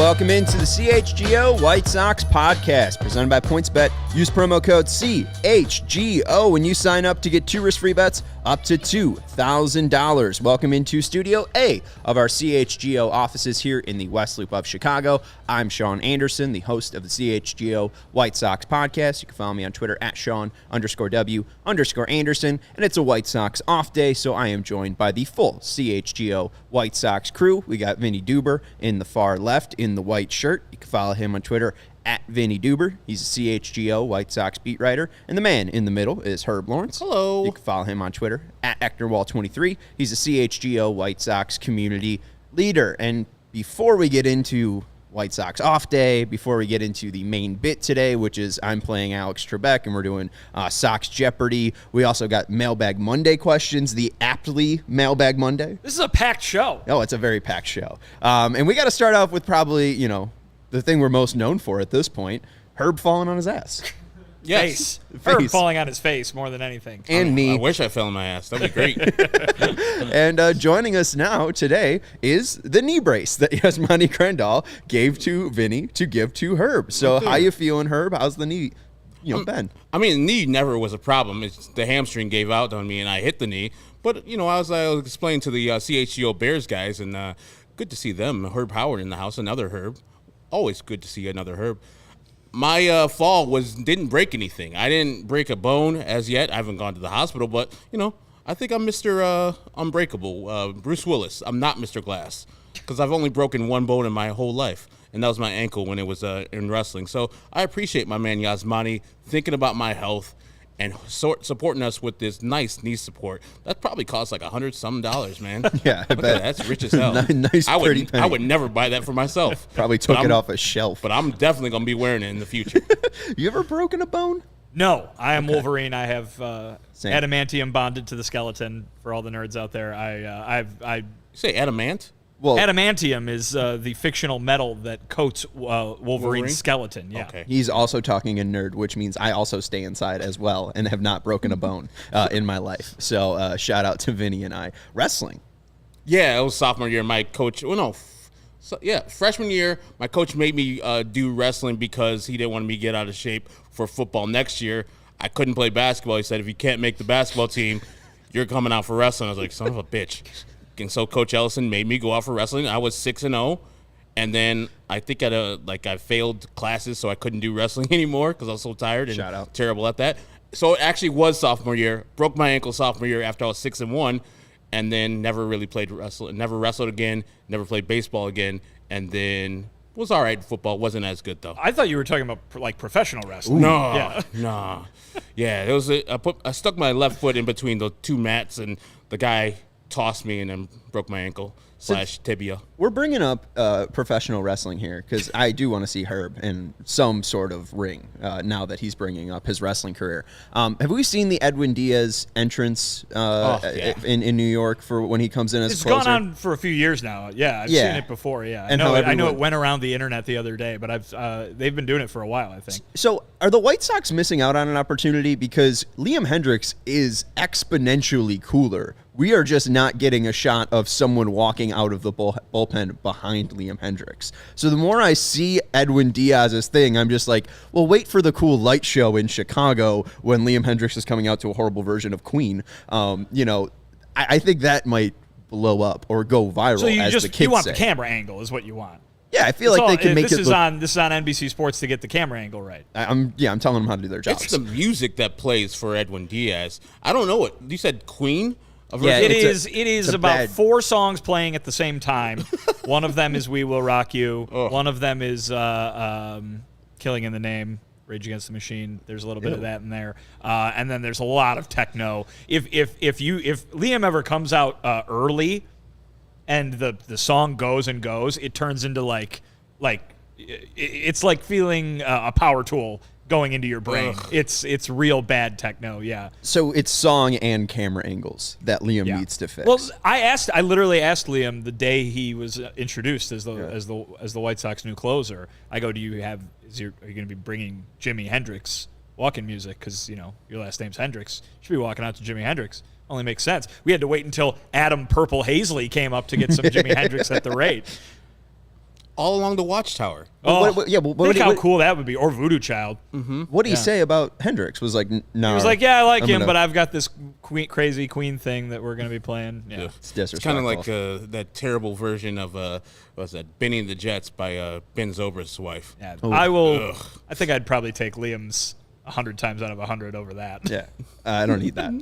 welcome into the CHGO White Sox podcast presented by PointsBet. Use promo code CHGO when you sign up to get 2 risk-free bets up to $2,000. Welcome into Studio A of our CHGO offices here in the West Loop of Chicago. I'm Sean Anderson, the host of the CHGO White Sox podcast. You can follow me on Twitter at Sean_W_Anderson. And it's a White Sox off day, so I am joined by the full CHGO White Sox crew. We got Vinnie Duber in the far left in the white shirt. You can follow him on Twitter at Vinnie Duber. He's a CHGO White Sox beat writer. And the man in the middle is Herb Lawrence. Hello. You can follow him on Twitter at EcknerWall23. He's a CHGO White Sox community leader. And before we get into White Sox off day, before we get into the main bit today, which is I'm playing Alex Trebek and we're doing Sox Jeopardy. We also got Mailbag Monday questions, the aptly Mailbag Monday. This is a packed show. Oh, it's a very packed show. And we got to start off with probably, the thing we're most known for at this point, Herb falling on his ass. Yes. Herb falling on his face more than anything. And me. I wish I fell on my ass. That'd be great. And joining us now today is the knee brace that Yasmani Crandall gave to Vinny to give to Herb. So how you feeling, Herb? How's the knee, been? I mean, the knee never was a problem. It's the hamstring gave out on me, and I hit the knee. But, I was explaining to the CHGO Bears guys, and good to see them. Herb Howard in the house, another Herb. Always good to see another Herb. My fall didn't break anything. I didn't break a bone as yet. I haven't gone to the hospital, but, I think I'm Mr. Unbreakable, Bruce Willis. I'm not Mr. Glass because I've only broken one bone in my whole life, and that was my ankle when it was in wrestling. So I appreciate my man Yasmani thinking about my health and supporting us with this nice knee support. That probably costs like $100-some, man. Yeah, I bet. That's rich as hell. Nice, pretty penny. I would never buy that for myself. Probably took it off a shelf. But I'm definitely going to be wearing it in the future. You ever broken a bone? No, I am Wolverine. I have adamantium bonded to the skeleton. For all the nerds out there, You say adamant? Well, adamantium is the fictional metal that coats Wolverine's skeleton. Yeah. Okay. he's also talking a nerd, which means I also stay inside as well and have not broken a bone in my life. So shout out to Vinny and I. Wrestling. Yeah, it was sophomore year. My coach, freshman year, my coach made me do wrestling because he didn't want me to get out of shape for football next year. I couldn't play basketball. He said, if you can't make the basketball team, you're coming out for wrestling. I was like, son of a bitch. And so Coach Ellison made me go out for wrestling. I was 6-0, and then I think I failed classes, so I couldn't do wrestling anymore because I was so tired and terrible at that. So it actually was sophomore year. Broke my ankle sophomore year after I was 6-1, and then never really played wrestling. Never wrestled again. Never played baseball again, and then was all right in football. Wasn't as good though. I thought you were talking about like professional wrestling. No. Yeah, it was. I stuck my left foot in between the two mats, and the guy tossed me and then broke my ankle / tibia. We're bringing up professional wrestling here because I do want to see Herb in some sort of ring now that he's bringing up his wrestling career. Have we seen the Edwin Diaz entrance in New York for when he comes in as closer? It's gone on for a few years now. Yeah, I've seen it before. Yeah, and I know it went around the internet the other day, but they've been doing it for a while, I think. So are the White Sox missing out on an opportunity because Liam Hendricks is exponentially cooler? We are just not getting a shot of someone walking out of the bullpen behind Liam Hendricks. So the more I see Edwin Diaz's thing, I'm just like, well, wait for the cool light show in Chicago when Liam Hendricks is coming out to a horrible version of Queen. I think that might blow up or go viral. So as the kids you want say. The camera angle is what you want. Yeah, I feel like they can make it. This is on NBC Sports to get the camera angle right. I'm telling them how to do their jobs. It's the music that plays for Edwin Diaz. I don't know what you said. Queen. Yeah, it is about 4 songs playing at the same time. One of them is "We Will Rock You." Oh. One of them is "Killing in the Name," Rage Against the Machine. There's a little bit of that in there, and then there's a lot of techno. If Liam ever comes out early, and the song goes and goes, it turns into like it's like feeling a power tool going into your brain. Ugh. It's real bad techno, yeah. So it's song and camera angles that Liam needs to fix. Well, I literally asked Liam the day he was introduced as the White Sox new closer. I go, are you going to be bringing Jimi Hendrix walking music? Because your last name's Hendrix. You should be walking out to Jimi Hendrix. Only makes sense. We had to wait until Adam Purple Hazley came up to get some Jimi Hendrix at the rate. all along the Watchtower. Oh, What think how cool that would be. Or Voodoo Child. What did he say about Hendrix? Was like, no. He was like, yeah, I like him, but I've got this crazy Queen thing that we're going to be playing. Yeah. It's disrespectful. It's kind of like that terrible version of, what's that, Benny and the Jets by Ben Zobrist's wife. Yeah. I think I'd probably take Liam's 100 times out of 100 over that. Yeah, I don't need that.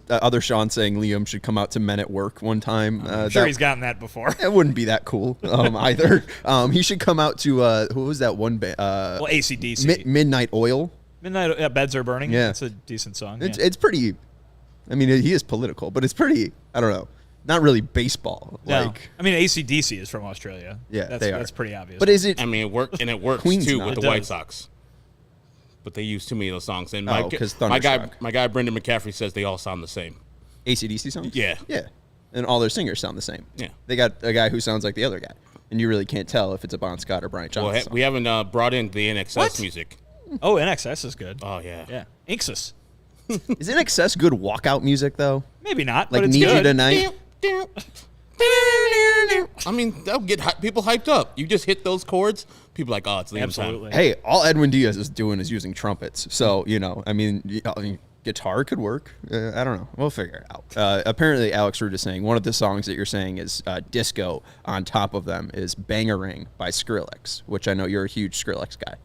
Other Sean saying Liam should come out to Men at Work one time. I'm sure he's gotten that before. It wouldn't be that cool either. He should come out to, who was that one band? AC/DC. Midnight Oil. Midnight, Beds Are Burning. Yeah. It's a decent song. It's pretty, I mean, he is political, but it's pretty, I don't know, not really baseball. No. I mean, AC/DC is from Australia. Yeah, that's pretty obvious. But is it? I mean, it works Queen's too not. with It the White does. Sox. But they use too many of those songs. And Oh, my 'cause guy, Thunderstruck. my guy Brendan McCaffrey says they all sound the same. AC/DC songs? Yeah. Yeah. And all their singers sound the same. Yeah. They got a guy who sounds like the other guy. And you really can't tell if it's a Bon Scott or Brian Johnson. Well, song. we haven't brought in the NXS music. Oh, NXS is good. Oh, yeah. Yeah. Inxus. Is NXS good walkout music, though? Maybe not, Like but it's Need good. You Tonight? I mean, that'll get people hyped up. You just hit those chords, people are like, oh, it's Liam Absolutely. time. Hey, all Edwin Diaz is doing is using trumpets. So, I mean, guitar could work. I don't know. We'll figure it out. Apparently, Alex Root is saying one of the songs that you're saying is disco on top of them is Bangarang by Skrillex, which I know you're a huge Skrillex guy.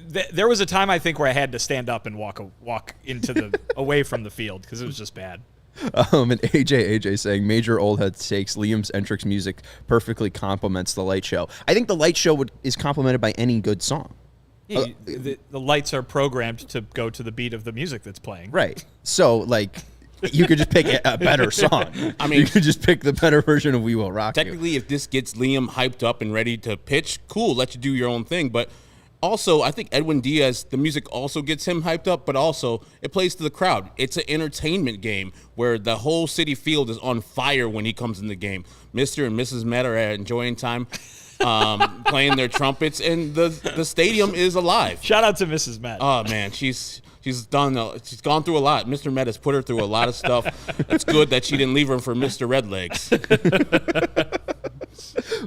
There was a time, I think, where I had to stand up and walk into the away from the field because it was just bad. And AJ saying major old head takes Liam's Entrix music perfectly complements the light show. I think the light show is complemented by any good song. Yeah, the lights are programmed to go to the beat of the music that's playing. Right. So, like, you could just pick a better song. I mean, you could just pick the better version of We Will Rock You. Technically, if this gets Liam hyped up and ready to pitch, cool, let you do your own thing. But also, I think Edwin Diaz, the music also gets him hyped up, but also it plays to the crowd. It's an entertainment game where the whole city field is on fire when he comes in the game. Mr. and Mrs. Met are enjoying time playing their trumpets, and the stadium is alive. Shout out to Mrs. Met. Oh, man, she's gone through a lot. Mr. Met has put her through a lot of stuff. It's good that she didn't leave her for Mr. Redlegs.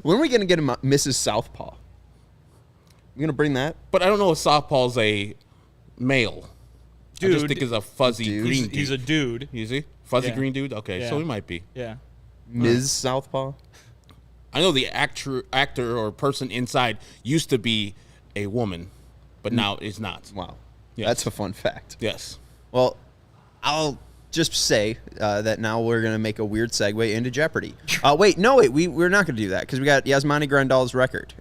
When are we going to get him Mrs. Southpaw? You going to bring that? But I don't know if Softball's a male. Dude. I just think it's a fuzzy green dude. He's a dude. Is he? Fuzzy Yeah. green dude? Okay, Yeah. so he might be. Yeah. Ms. Southpaw? I know the actor or person inside used to be a woman, but now is not. Wow. Yes. That's a fun fact. Yes. Well, I'll just say that now we're going to make a weird segue into Jeopardy. Wait, we're not going to do that because we got Yasmani Grandal's record.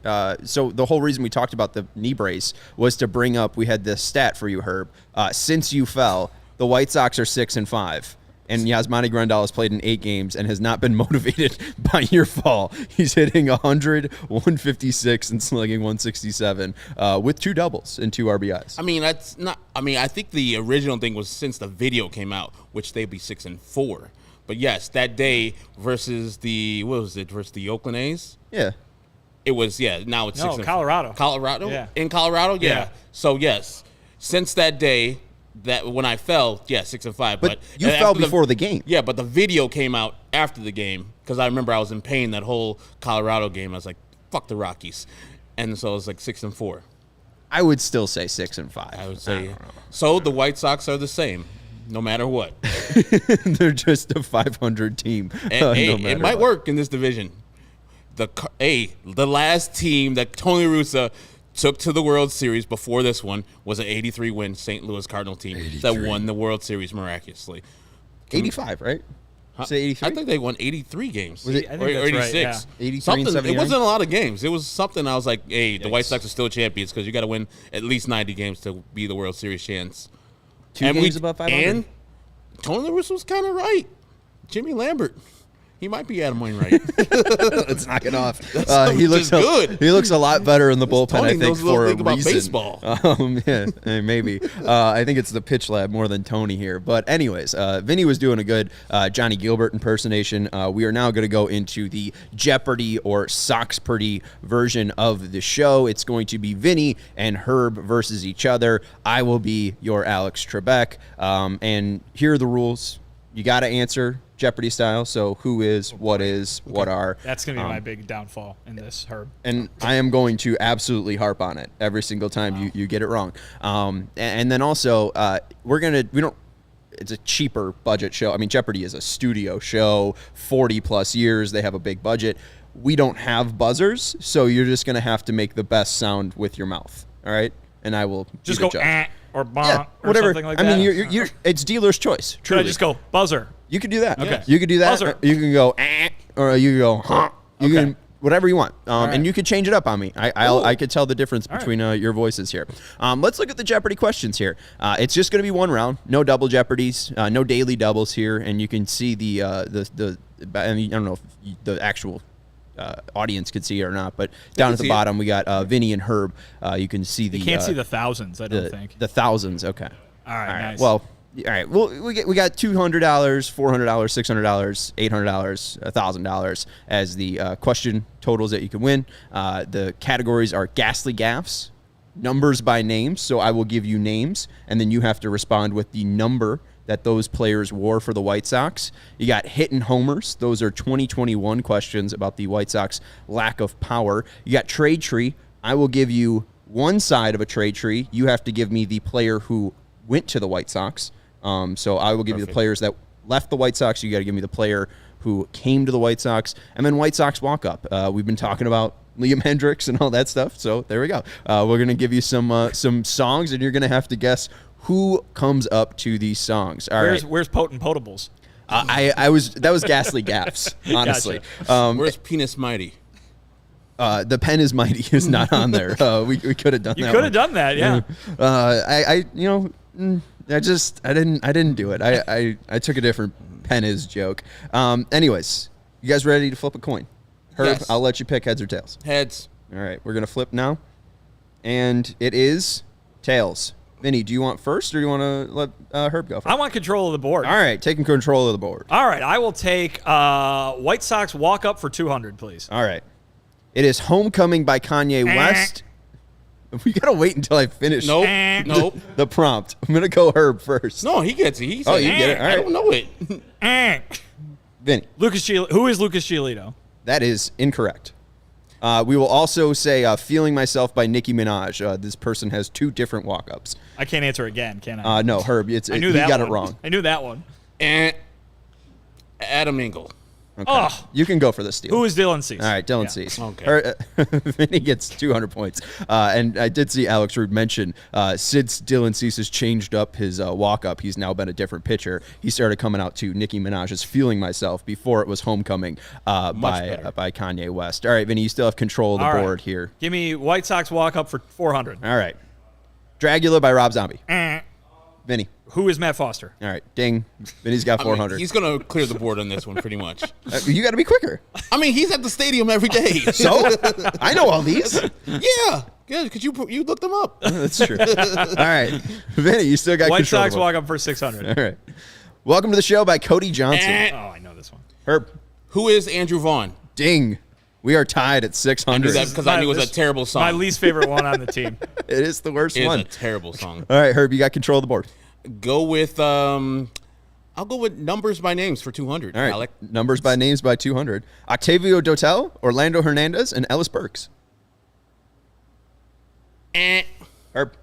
So the whole reason we talked about the knee brace was to bring up, we had this stat for you, Herb. Since you fell, the White Sox are 6-5. And Yasmani Grandal has played in 8 games and has not been motivated by your fall. He's hitting 100, 156, and slugging 167 with 2 doubles and 2 RBIs. I mean, that's not. I mean, I think the original thing was since the video came out, which they'd be 6-4. But yes, that day versus versus the Oakland A's. Yeah. It was Now it's 6-4. Colorado. Colorado. Yeah. In Colorado. Yeah. Yeah. So yes, since that day. That when I fell, 6-5. But you fell before the game. Yeah, but the video came out after the game because I remember I was in pain that whole Colorado game. I was like, "Fuck the Rockies," and so it was like 6-4. I would still say 6-5. I would say. So the White Sox are the same, no matter what. They're just a 500 team. It might work in this division. The last team that Tony La Russa took to the World Series before this one was an 83-win St. Louis Cardinal team that won the World Series miraculously. 85, right? Say 83? I think they won 83 games. Was it? I think that's 86. right, yeah. 83 and 79? It wasn't a lot of games. It was something I was like, hey, the White Sox are still champions because you got to win at least 90 games to be the World Series chance. 2 games above 500? And Tony La Russa was kind of right. Jimmy Lambert. He might be Adam Wainwright. Let's knock it off. He looks good. He looks a lot better in the bullpen, Tony I think, knows a little for a thing about reason. baseball. Maybe. I think it's the pitch lab more than Tony here. But anyways, Vinny was doing a good Johnny Gilbert impersonation. We are now going to go into the Jeopardy or Soxpardy version of the show. It's going to be Vinny and Herb versus each other. I will be your Alex Trebek. And here are the rules. You got to answer Jeopardy style. So who is, what is, what are. That's going to be my big downfall in this, Herb. And I am going to absolutely harp on it every single time you get it wrong. And then also, it's a cheaper budget show. I mean, Jeopardy is a studio show, 40 plus years. They have a big budget. We don't have buzzers, so you're just going to have to make the best sound with your mouth. All right? And I will just go or bah, yeah, or whatever. something like I that. mean, you're it's dealer's choice. Should Truly. I just go buzzer? You could do that. Okay. You could do that. Buzzer. You can go or you can go huh. You Okay. can whatever you want. right. And you could change it up on me. I could tell the difference between your voices here. Let's look at the Jeopardy questions here. It's just going to be one round. No double Jeopardies. No daily doubles here. And you can see the I mean, I don't know if the actual audience could see it or not, but down at the bottom we got Vinnie and Herb. You can see the. You can't see the thousands. I don't think the thousands. Okay. All right. Nice. Well. All right. Well, we got $200, $400, $600, $800, $1,000 as the question totals that you can win. The categories are ghastly gaffes, numbers by names. So I will give you names, and then you have to respond with the number that those players wore for the White Sox. You got hit and homers. Those are 2021 questions about the White Sox lack of power. You got trade tree. I will give you one side of a trade tree. You have to give me the player who went to the White Sox. So I will give you the players that left the White Sox. You got to give me the player who came to the White Sox. And then White Sox walk-up. We've been talking about Liam Hendricks and all that stuff. So there we go. We're going to give you some songs, and you're going to have to guess who comes up to these songs. All right. Where's Potent Potables? That was ghastly gaffes, honestly. Gotcha. Where's Penis Mighty? The pen is mighty is not on there. We could have done that. You could have done that, yeah. I didn't do it. I took a different pen is joke. Anyways, you guys ready to flip a coin? Herb, Yes. I'll let you pick heads or tails. Heads. All right, we're gonna flip now, and it is tails. Vinny, do you want first, or do you want to let Herb go first? I want control of the board. All right, taking control of the board. All right, I will take White Sox walk up for 200, please. All right, it is Homecoming by Kanye West. We gotta wait until I finish. Nope. The prompt. I'm gonna go Herb first. No, he gets it. He said, Oh, you get it. All right. I don't know it. Vinny. Who is Lucas Giolito? That is incorrect. We will also say "Feeling Myself" by Nicki Minaj. This person has two different walk-ups. I can't answer again, can I? No, Herb. I knew you that got one. it wrong. I knew that one. Adam Engel. Okay. Oh. You can go for the steal. Who is Dylan Cease? All right, Dylan Yeah. Cease. Okay. Vinny gets 200 points. And I did see Alex Rude mention since Dylan Cease has changed up his walk-up, he's now been a different pitcher. He started coming out to Nicki Minaj's "Feeling Myself" before it was "Homecoming" by Kanye West. All right, Vinny, you still have control of the board here. Give me White Sox walk up for 400. All right. Dragula by Rob Zombie. Vinny. Who is Matt Foster? All right, ding. Vinny's got 400. He's going to clear the board on this one pretty much. You got to be quicker. I mean, he's at the stadium every day. So? I know all these. Yeah. Good, because you looked them up. That's true. All right. Vinny, you still got White control. Sox walk up for 600. All right. Welcome to the show by Cody Johnson. Oh, I know this one. Herb. Who is Andrew Vaughn? Ding. We are tied at 600. Because I knew it was a terrible song. My least favorite one on the team. It is the worst It one. is a terrible song. All right, Herb, you got control of the board. Go with I'll go with Numbers by Names for 200. All right. Alec. Numbers by names by 200. Octavio Dotel, Orlando Hernandez, and Ellis Burks. Herb.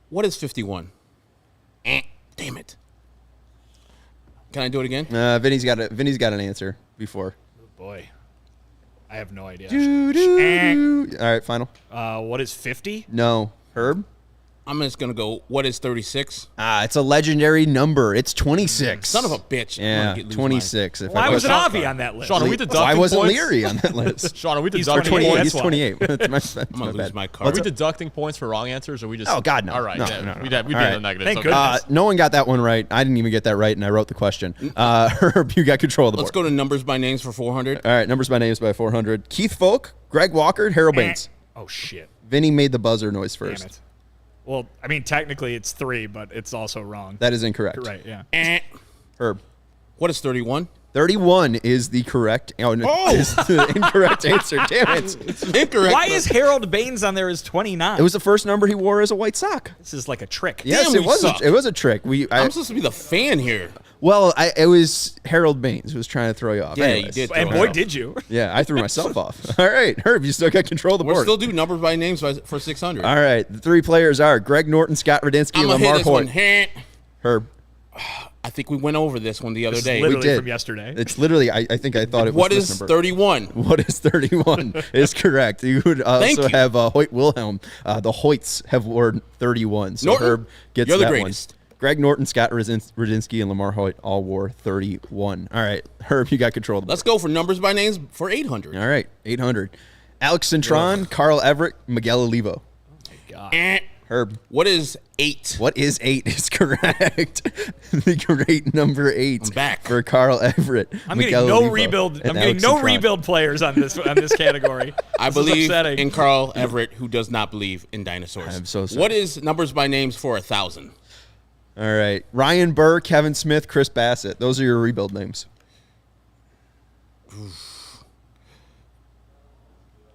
What is 51? Damn it. Can I do it again? Vinny's got an answer before. Oh, boy. I have no idea. All right, final. What is 50? No. Herb? I'm just going to go, what is 36? It's a legendary number. It's 26. Son of a bitch. Yeah, 26. Why was it Avi on that list? Sean, are we deducting Why wasn't points? Leary on that list? Sean, are we He's deducting 28. points? He's That's 28. That's I'm going to lose my Are card. we deducting points for wrong answers, or we just? Oh, God, no. All right, No, yeah, no, no. we'd be All in right. the negative. Thank Okay. goodness. No one got that one right. I didn't even get that right, and I wrote the question. Herb, you got control of the Let's board. go to Numbers by Names for 400. All right, numbers by names by 400. Keith Folk, Greg Walker, Harold Baines. Oh, shit. Vinny made the buzzer noise Damn first. it. Well, I mean, technically it's 3, but it's also wrong. That is incorrect. Right, yeah. Herb. What is 31? 31 is the correct. Oh, no, is the incorrect answer. Damn it. It's incorrect. Why is Harold Baines on there as 29? It was the first number he wore as a White Sock. This is like a trick. Yes, Damn, it was. we suck. It was a trick. I'm supposed to be the fan here. Well, it was Harold Baines who was trying to throw you off. Yeah, Anyways. you did. And boy, did you. Yeah, I threw myself off. All right, Herb, you still got control of the We'll board. still do numbers by names for 600. All right, the three players are Greg Norton, Scott Radinsky, I'm and going to hit Lamar this Hoyt. one. Herb, I think we went over this one the other This is day. literally did. from yesterday. it's literally, I think I thought it was What this is number. 31? What is 31 is correct. You would also you. have Hoyt Wilhelm. The Hoyts have worn 31. So Norton, Herb gets you're the that greatest. one. Greg Norton, Scott Radinsky, and Lamar Hoyt all wore 31. All right, Herb, you got control of the board. Let's go for numbers by names for 800. All right, 800. Alex Cintron, Carl Everett, Miguel Olivo. Eh. Herb, What is 8? what is 8 is correct. The great number 8 I'm back. for Carl Everett. I'm Miguel getting no Olivo, rebuild. and I'm getting Alex no Cintron. rebuild players on this category. I This is believe upsetting. in Carl Everett, who does not believe in dinosaurs. I'm so sorry. What is numbers by names for 1,000? All right, Ryan Burr, Kevin Smith, Chris Bassett. Those are your rebuild names.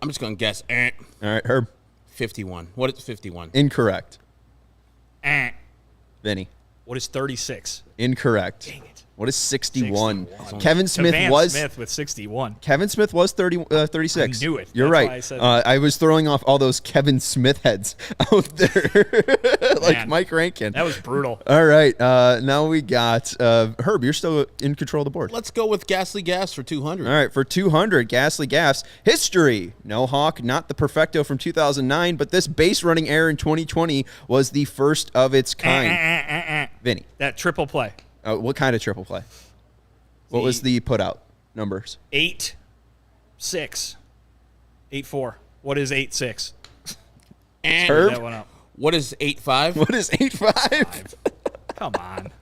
I'm just going to guess. All right, Herb. 51. What is 51? Incorrect. Eh. Vinny. What is 36? Incorrect. Dang it. What is 61? 61. Kevin Smith Van was Smith with 61. Kevin Smith was 36. I knew it. You're That's right. why I said I was throwing off all those Kevin Smith heads out there, like Man, Mike Rankin. That was brutal. All right. Now we got Herb. You're still in control of the board. Let's go with Ghastly Gas for 200. All right, for 200, Ghastly Gaffs. History. No Hawk, not the Perfecto from 2009, but this base running error in 2020 was the first of its kind. Vinny. That triple play. What kind of triple play? What was the put out numbers? 8-6. 8-4. What is 8-6? And Herb? That one up. what is 8-5? What is 8-5? Come on.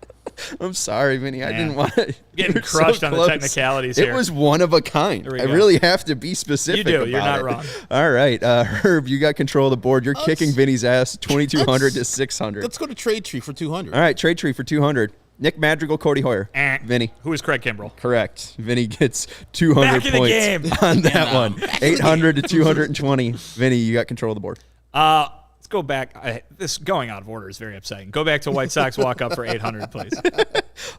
I'm sorry, Vinny. I Man. didn't want to. Getting crushed on the technicalities It here. was one of a kind. we I go. really have to be specific. You do. You're about not it. wrong. All right, Herb, you got control of the board. You're kicking Vinny's ass 2,200 to 600. Let's go to Trade Tree for 200. All right, trade tree for 200. Nick Madrigal, Cody Hoyer. Vinny. Who is Craig Kimbrell? Correct. Vinny gets 200 Back in the points game. on that Yeah, one. 800 to 220. Vinny, you got control of the board. Let's go back. This going out of order is very upsetting. Go back to White Sox walk up for 800, please.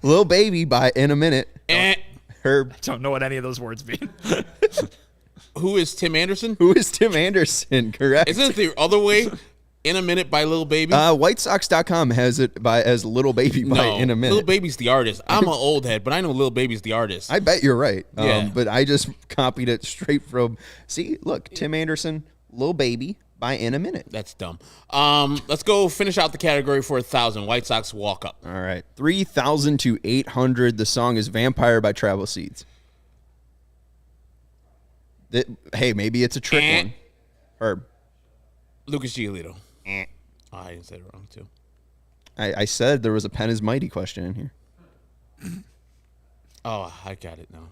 Lil Baby by In a Minute. Eh. Herb. Don't know what any of those words mean. Who is Tim Anderson? Who is Tim Anderson? Correct. Isn't it the other way? In a Minute by Lil Baby? WhiteSox.com has it as Little Baby by no, In a Minute. Lil Baby's the artist. I'm an old head, but I know Lil Baby's the artist. I bet you're right. Yeah. But I just copied it straight from. See, look, Tim Anderson, Lil Baby by In a Minute. That's dumb. Let's go finish out the category for 1,000. White Sox walk up. All right, 3,000 to 800. The song is "Vampire" by Travel Seeds. Hey, maybe it's a trick one. Herb. Lucas Giolito. Oh, I didn't say it wrong too. I said there was a Penn is Mighty question in here. Oh, I got it now.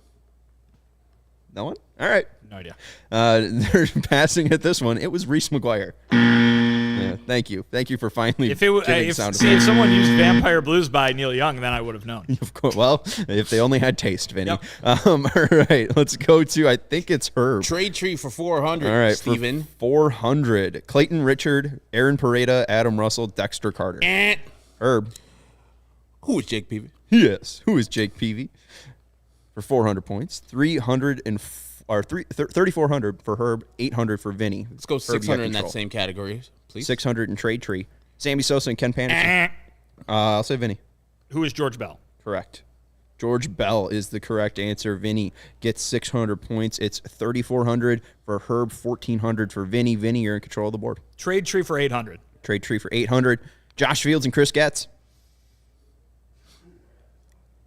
No one? All right. No idea. They're passing at this one. It was Reese McGuire. Yeah, thank you. Thank you for finally If it was, giving if, sound see, if someone used Vampire Blues by Neil Young, then I would have known. Of course. Well, if they only had taste, Vinny. Yep. All right, let's go to, I think it's Herb. Trade Tree for 400. All right, Steven. for 400. Clayton Richard, Aaron Pareda, Adam Russell, Dexter Carter. Herb. Who is Jake Peavy? Yes. Who is Jake Peavy? For 400 points. 3,400 for Herb, 800 for Vinny. Let's go Herb, you got 600 in that control. same category, please. 600 in Trade Tree. Sammy Sosa and Ken Panicki. I'll say Vinny. Who is George Bell? Correct. George Bell is the correct answer. Vinny gets 600 points. It's 3,400 for Herb, 1,400 for Vinny. Vinny, you're in control of the board. Trade Tree for 800. Trade Tree for 800. Josh Fields and Chris Getz.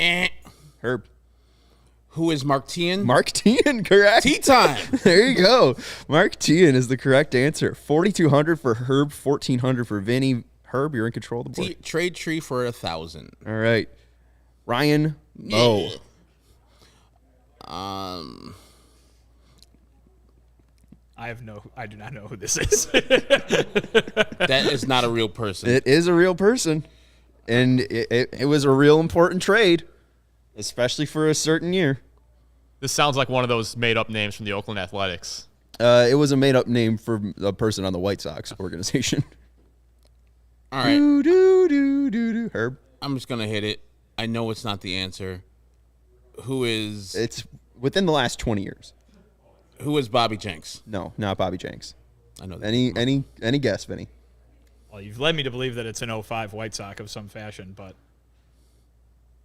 Herb. Who is Mark Tian? Mark Tian, correct. Tea time. There you go. Mark Tian is the correct answer. 4,200 for Herb, 1,400 for Vinny. Herb, you're in control of the board. Trade Tree for 1,000. All right. Ryan Moe. I do not know who this is. That is not a real person. It is a real person. And it was a real important trade, especially for a certain year. This sounds like one of those made-up names from the Oakland Athletics. It was a made-up name for a person on the White Sox organization. All right. Do. Herb. I'm just going to hit it. I know it's not the answer. Who is It's within the last 20 years. Bobby Jenks? No, not Bobby Jenks. I know that. Any guess, Vinny? Well, you've led me to believe that it's an 05 White Sox of some fashion, but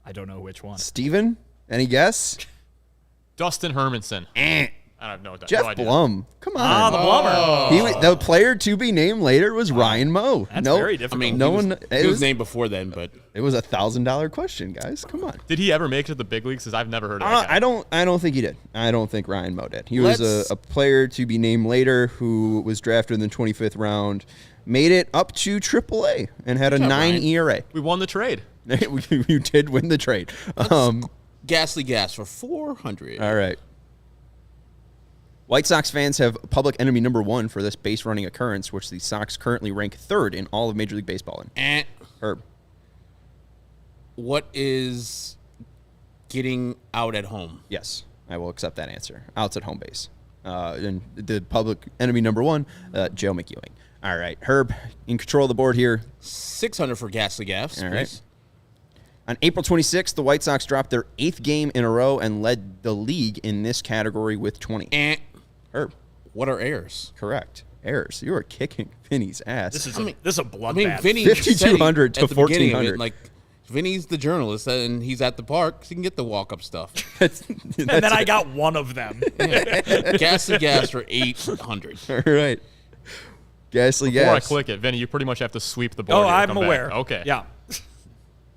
I don't know which one. Steven? Any guess? Dustin Hermanson. I don't know. Jeff no idea. Blum. Come on. The Blummer. The player to be named later was Ryan Moe. That's very difficult. I mean, No he one. was, he was named before then, but It was $1,000 question, guys. Come on. Did he ever make it to the big leagues? Because I've never heard of that guy. I don't think he did. I don't think Ryan Moe did. He was a player to be named later who was drafted in the 25th round, made it up to AAA, and had a 9 ERA. We won the trade. You did win the trade. Ghastly Gas for 400. All right. White Sox fans have public enemy number 1 for this base running occurrence, which the Sox currently rank 3rd in all of Major League Baseball in. Herb. What is getting out at home? Yes, I will accept that answer. Outs at home base. And the public enemy number 1, Joe McEwing. All right, Herb, in control of the board here. 600 for Ghastly Gas. All right. On April 26th, the White Sox dropped their 8th game in a row and led the league in this category with 20. Herb. What are errors? Correct. Errors. You are kicking Vinny's ass. This is a bloodbath. I mean, Vinny 5,200 to at the beginning of 1,400. it, like, Vinny's the journalist, and he's at the park, so he can get the walk-up stuff. and then I got one of them. Ghastly Gas for 800. All right. Ghastly Before I Gas. click it, Vinny, you pretty much have to sweep the board. Oh, here to I'm come back. aware. Okay. Yeah.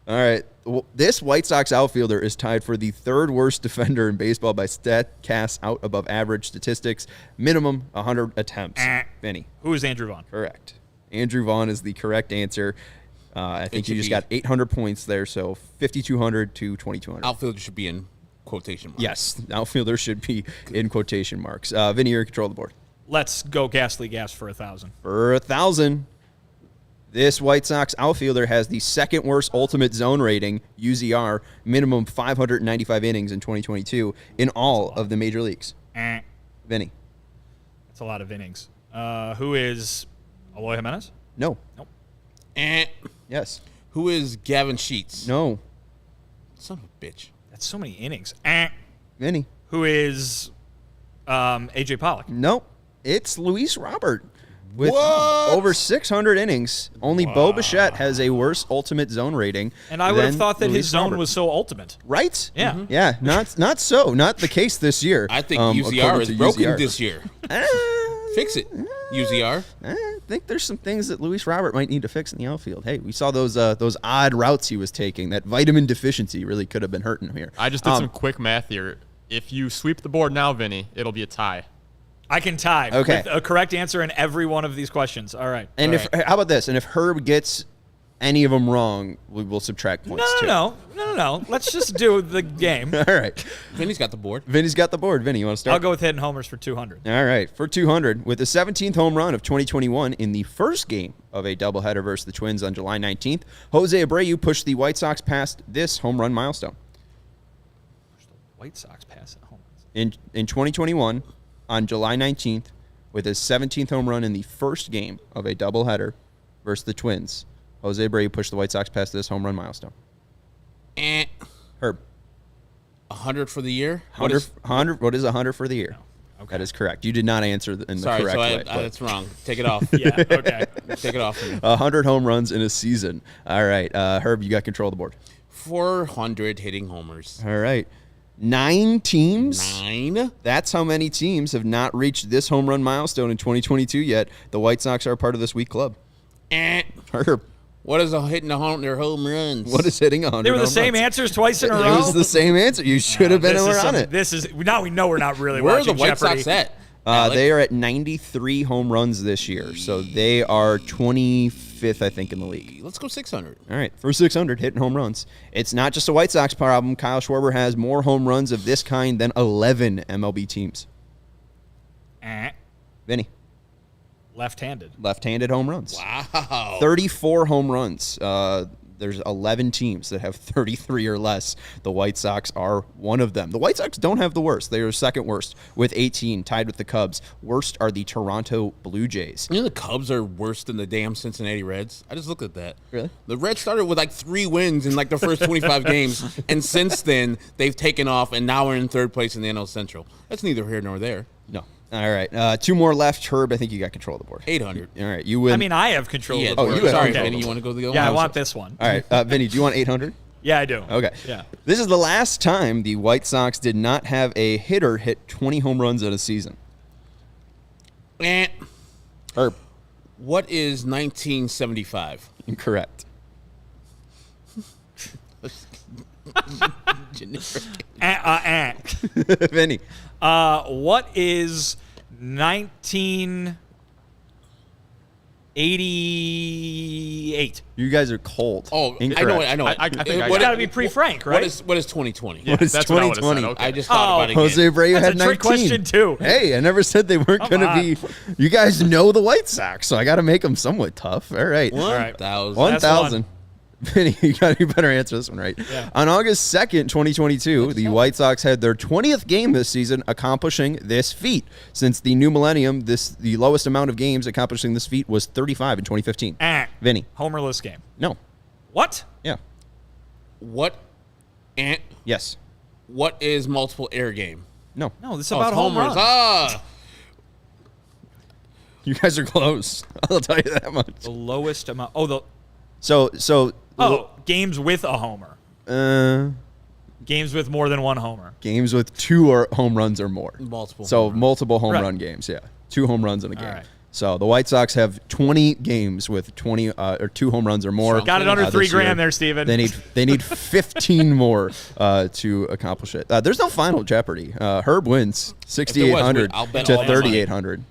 All right. Well, this White Sox outfielder is tied for the 3rd worst defender in baseball by StatCast out above average statistics, minimum 100 attempts. Vinny. Who is Andrew Vaughn? Correct. Andrew Vaughn is the correct answer. I think you just got 800 points there, so 5,200 to 2,200. Outfielder should be in quotation marks. Yes, outfielder should be in quotation marks. Vinny, you're in control of the board. Let's go Ghastly Gas for 1,000. For 1,000. This White Sox outfielder has the 2nd worst ultimate zone rating, UZR, minimum 595 innings in 2022 in all of the major leagues. Vinny. That's a lot of innings. Who is Eloy Jimenez? No. Nope. Yes. Who is Gavin Sheets? No. Son of a bitch. That's so many innings. Vinny. Who is AJ Pollock? Nope. It's Luis Robert. With What? over 600 innings, only Bo Bichette has a worse ultimate zone rating. And I would have than thought that Luis his zone Robert. was so ultimate. Right? Yeah. Mm-hmm. Yeah, not the case this year. I think according UZR is to broken UZR. this year. Fix it, UZR. I think there's some things that Luis Robert might need to fix in the outfield. Hey, we saw those odd routes he was taking. That vitamin deficiency really could have been hurting him here. I just did some quick math here. If you sweep the board now, Vinny, it'll be a tie. I can tie Okay. with a correct answer in every one of these questions. All right. And how about this? And if Herb gets any of them wrong, we will subtract points too. No. Let's just do the game. All right. Vinny's got the board. Vinny's got the board. Vinny, you want to start? I'll go with hitting homers for 200. All right, for 200, with the 17th home run of 2021 in the first game of a doubleheader versus the Twins on July 19th, Jose Abreu pushed the White Sox past this home run milestone. White Sox pass at home. In 2021, on July 19th, with his 17th home run in the first game of a doubleheader versus the Twins, Jose Abreu pushed the White Sox past this home run milestone. Herb. 100 for the year. 100. What is 100 for the year? Okay. That is correct. You did not answer in the Sorry, correct so way. that's wrong. Take it off. Yeah, okay. Take it off from me. 100 home runs in a season. All right, Herb, you got control of the board. 400 hitting homers. All right. 9 teams. 9. That's how many teams have not reached this home run milestone in 2022 yet. The White Sox are part of this week club. Herb, What is hitting their home runs? what is hitting 100 They were the home same runs? answers twice in a It row. was the same answer. You should have been on it. This is now we know we're not really Where are watching the White Jeopardy. Sox at? They are at 93 home runs this year, so they are 25th, I think, in the league. Let's go 600. All right, for 600 hitting home runs. It's not just a White Sox problem. Kyle Schwarber has more home runs of this kind than 11 MLB teams. Vinny, Left-handed. left-handed home runs. Wow. 34 home runs. The There's 11 teams that have 33 or less. The White Sox are one of them. The White Sox don't have the worst. They are second worst with 18, tied with the Cubs. Worst are the Toronto Blue Jays. You know the Cubs are worse than the damn Cincinnati Reds? I just looked at that. Really? The Reds started with like 3 wins in like the first 25 games, and since then they've taken off, and now we're in third place in the NL Central. That's neither here nor there. No. All right. 2 more left. Herb, I think you got control of the board. 800. All right. You win. I mean, I have control of the Oh, board. you have Sorry, control. Vinny, you want to go to the Yeah, I want this one. All right. Vinny, do you want 800? Yeah, I do. Okay. Yeah. This is the last time the White Sox did not have a hitter hit 20 home runs in a season. Herb. What is 1975? Incorrect. Vinny. What is 1988? You guys are cold. Oh, Incorrect. I know. I think I It's got got to it. be pre-Frank, right? What is 2020? Yeah, is that's what I would've 2020? said. Okay. I just thought about it. Jose Again. Abreu That's had a 19. trick question, too. Hey, I never said they weren't going to be. You guys know the White Sox, so I got to make them somewhat tough. All right. 1,000. 1,000. Vinny, you better answer this one right. Yeah. On August 2nd, 2022, the White Sox had their 20th game this season, accomplishing this feat. Since the new millennium, the lowest amount of games accomplishing this feat was 35 in 2015. Vinny. Homerless game. No. What? Yeah. What? And Yes. what is multiple air game? No. No, this is Oh, about it's home homers. runs. You guys are close. I'll tell you that much. The lowest amount. So Games with a homer. Games with more than one homer. games with 2 home runs or more. Multiple So home runs. multiple home Right. run games, yeah. 2 home runs in a game. right. So the White Sox have 20 games with 20 or 2 home runs or more. Got it under this 3 year. grand there, Steven. They need 15 more to accomplish it. There's no final Jeopardy. Herb wins 6,800 I'll bet to all my money. 3,800.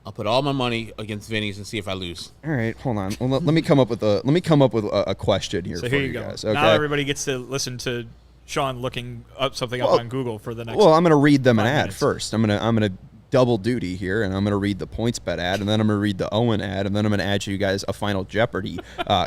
I'll put all my money against Vinny's and see if I lose. All right, hold on. Well, let me come up with a question here So for here you you go. guys. Okay. Now everybody gets to listen to Sean looking up something up on Google for the next. Well, I'm going to read them an 5 ad minutes. first. I'm gonna double duty here, and I'm going to read the PointsBet ad, and then I'm going to read the Owen ad, and then I'm going to add you guys a final Jeopardy